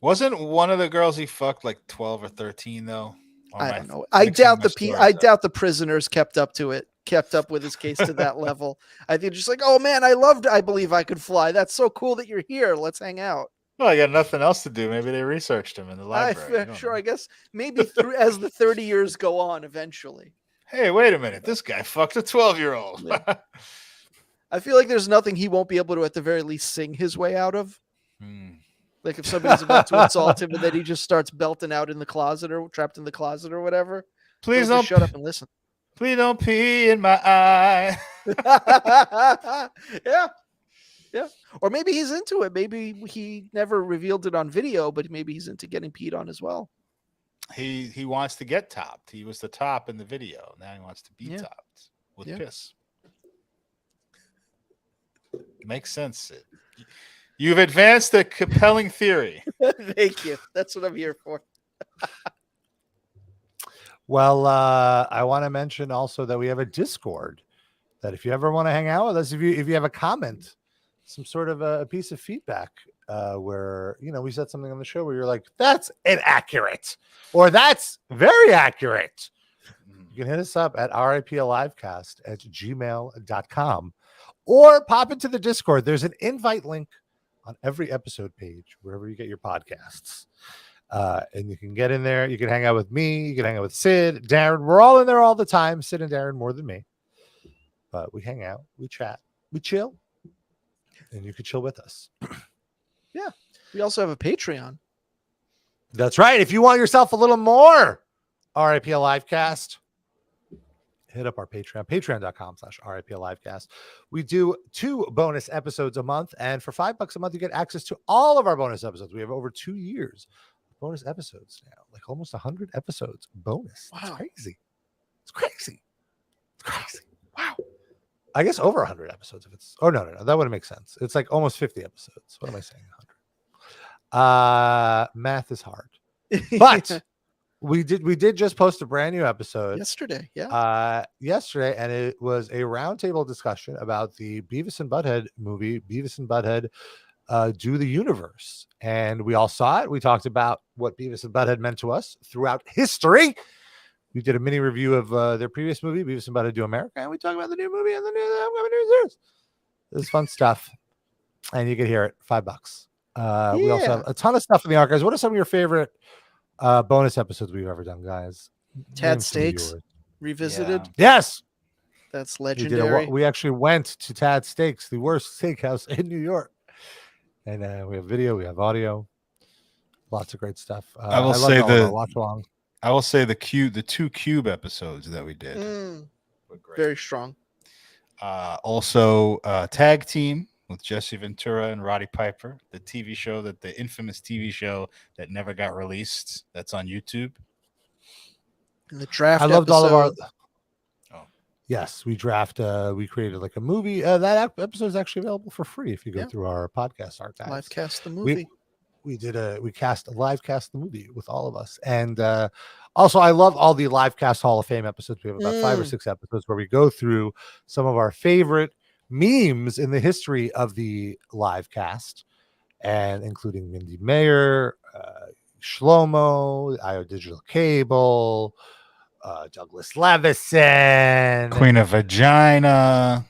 Wasn't one of the girls he fucked 12 or 13 though? I don't know. I doubt the prisoners kept up with his case to that level. I think just oh man, I believe I could fly. That's so cool that you're here. Let's hang out. Well, I got nothing else to do. Maybe they researched him in the library. I guess maybe as the 30 years go on, eventually. Hey, wait a minute. This guy fucked a 12-year-old. Yeah. I feel like there's nothing he won't be able to, at the very least, sing his way out of. If somebody's about to assault him and then he just starts belting out in the closet or trapped in the closet or whatever. Please don't shut up and listen. Please don't pee in my eye. Yeah. Yeah. Or maybe he's into it. Maybe he never revealed it on video, but maybe he's into getting peed on as well. He wants to get topped. He was the top in the video. Now he wants to be topped with piss. Makes sense, Sid. You've advanced a compelling theory. Thank you. That's what I'm here for. Well, I want to mention also that we have a Discord that if you ever want to hang out with us, if you have a comment, some sort of a piece of feedback where, we said something on the show where you're like, that's inaccurate or that's very accurate. You can hit us up at riplivecast@gmail.com or pop into the Discord. There's an invite link on every episode page, wherever you get your podcasts. And you can get in there. You can hang out with me. You can hang out with Sid, Darren. We're all in there all the time. Sid and Darren more than me. But we hang out. We chat. We chill. And you can chill with us. Yeah. We also have a Patreon. That's right. If you want yourself a little more RIP Livecast, hit up our Patreon, patreon.com/RIP Livecast. We do 2 bonus episodes a month. And for $5 a month, you get access to all of our bonus episodes. We have over 2 years of bonus episodes now, like almost 100 episodes bonus. Wow. It's crazy. It's crazy. It's crazy. Wow. I guess over 100 episodes if it's, no, that wouldn't make sense. It's like almost 50 episodes. What am I saying? 100. Math is hard. But we did just post a brand new episode yesterday. Yesterday, and it was a roundtable discussion about the Beavis and Butthead movie, Beavis and Butthead Do the Universe. And we all saw it. We talked about what Beavis and Butthead meant to us throughout history. We did a mini review of their previous movie, Beavis and Butthead Do America, and we talked about the new movie and the new upcoming series. It was fun stuff, and you can hear it. $5. We also have a ton of stuff in the archives. What are some of your favorite bonus episodes we've ever done, guys? Tad Steaks Revisited. Yeah. Yes, that's legendary. We actually went to Tad Steaks, the worst steakhouse in New York, and we have video, we have audio, lots of great stuff. I will say watch along. I will say the 2 Cube episodes that we did were great. Very strong. Also, Tag Team with Jesse Ventura and Roddy Piper, the infamous TV show that never got released. That's on YouTube. And the draft. I loved all of our. Yes, we created like a movie. That episode is actually available for free if you go through our podcast archives. Livecast the movie. We cast Livecast the movie with all of us. And also I love all the Livecast Hall of Fame episodes. We have about 5 or 6 episodes where we go through some of our favorite memes in the history of the Livecast, and including Mindy Mayer, Shlomo, IO Digital Cable, Douglas Levison, Queen of Vagina,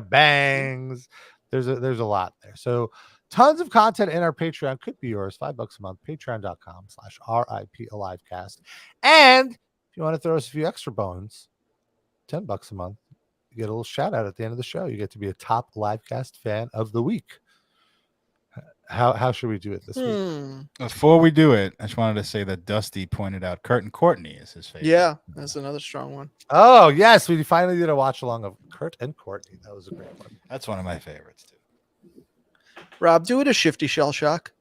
Bangs. There's a lot there. So tons of content in our Patreon. Could be yours. $5 a month. Patreon.com/RIPAlivecast. And if you want to throw us a few extra bones, $10 a month. You get a little shout out at the end of the show. You get to be a top Livecast fan of the week. How should we do it this week? Before we do it, I just wanted to say that Dusty pointed out Kurt and Courtney is his favorite. Yeah, that's another strong one. Oh, yes. We finally did a watch along of Kurt and Courtney. That was a great one. That's one of my favorites, too. Rob, do it a shifty shell shock.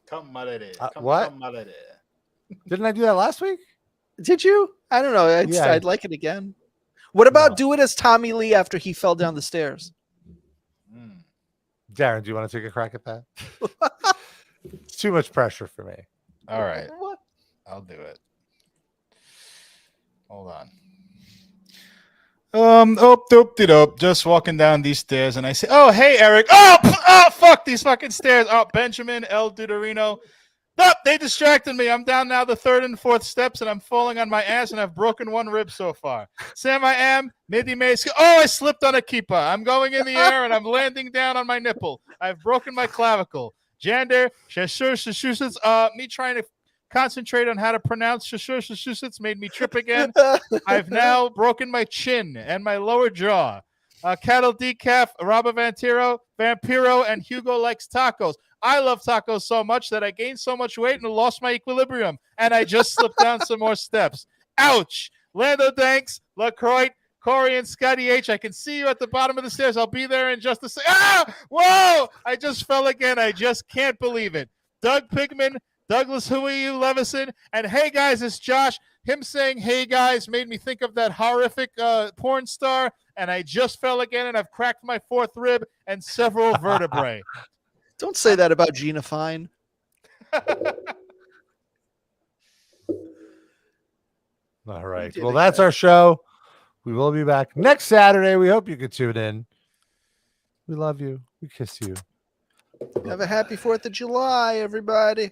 What? Didn't I do that last week? Did you? I don't know. I'd like it again. What about do it as Tommy Lee after he fell down the stairs? Darren, do you want to take a crack at that? It's too much pressure for me. All right. What? I'll do it. Hold on. Just walking down these stairs, and I say, "Oh, hey, Eric! Oh, fuck these fucking stairs! Oh, Benjamin, El Dudorino. Nope, they distracted me. I'm down now the 3rd and 4th steps, and I'm falling on my ass, and I've broken 1 rib so far. Sam, I am Midi Mace. Oh, I slipped on a keeper. I'm going in the air, and I'm landing down on my nipple. I've broken my clavicle. Jander, Massachusetts. Me trying to concentrate on how to pronounce Massachusetts made me trip again. I've now broken my chin and my lower jaw. Cattle Decaf, Robert Vampiro, and Hugo likes tacos. I love tacos so much that I gained so much weight and lost my equilibrium, and I just slipped down some more steps. Ouch! Lando Danks, LaCroix, Corey, and Scotty H. I can see you at the bottom of the stairs. I'll be there in just a second. Ah! Whoa! I just fell again. I just can't believe it. Doug Pigman, Douglas, who are you, Levison? And hey, guys, it's Josh. Him saying, hey, guys, made me think of that horrific porn star, and I just fell again, and I've cracked my 4th rib and several vertebrae. Don't say that about Gina Fine. All right. Well, that's our show. We will be back next Saturday. We hope you can tune in. We love you. We kiss you. Have a happy 4th of July, everybody.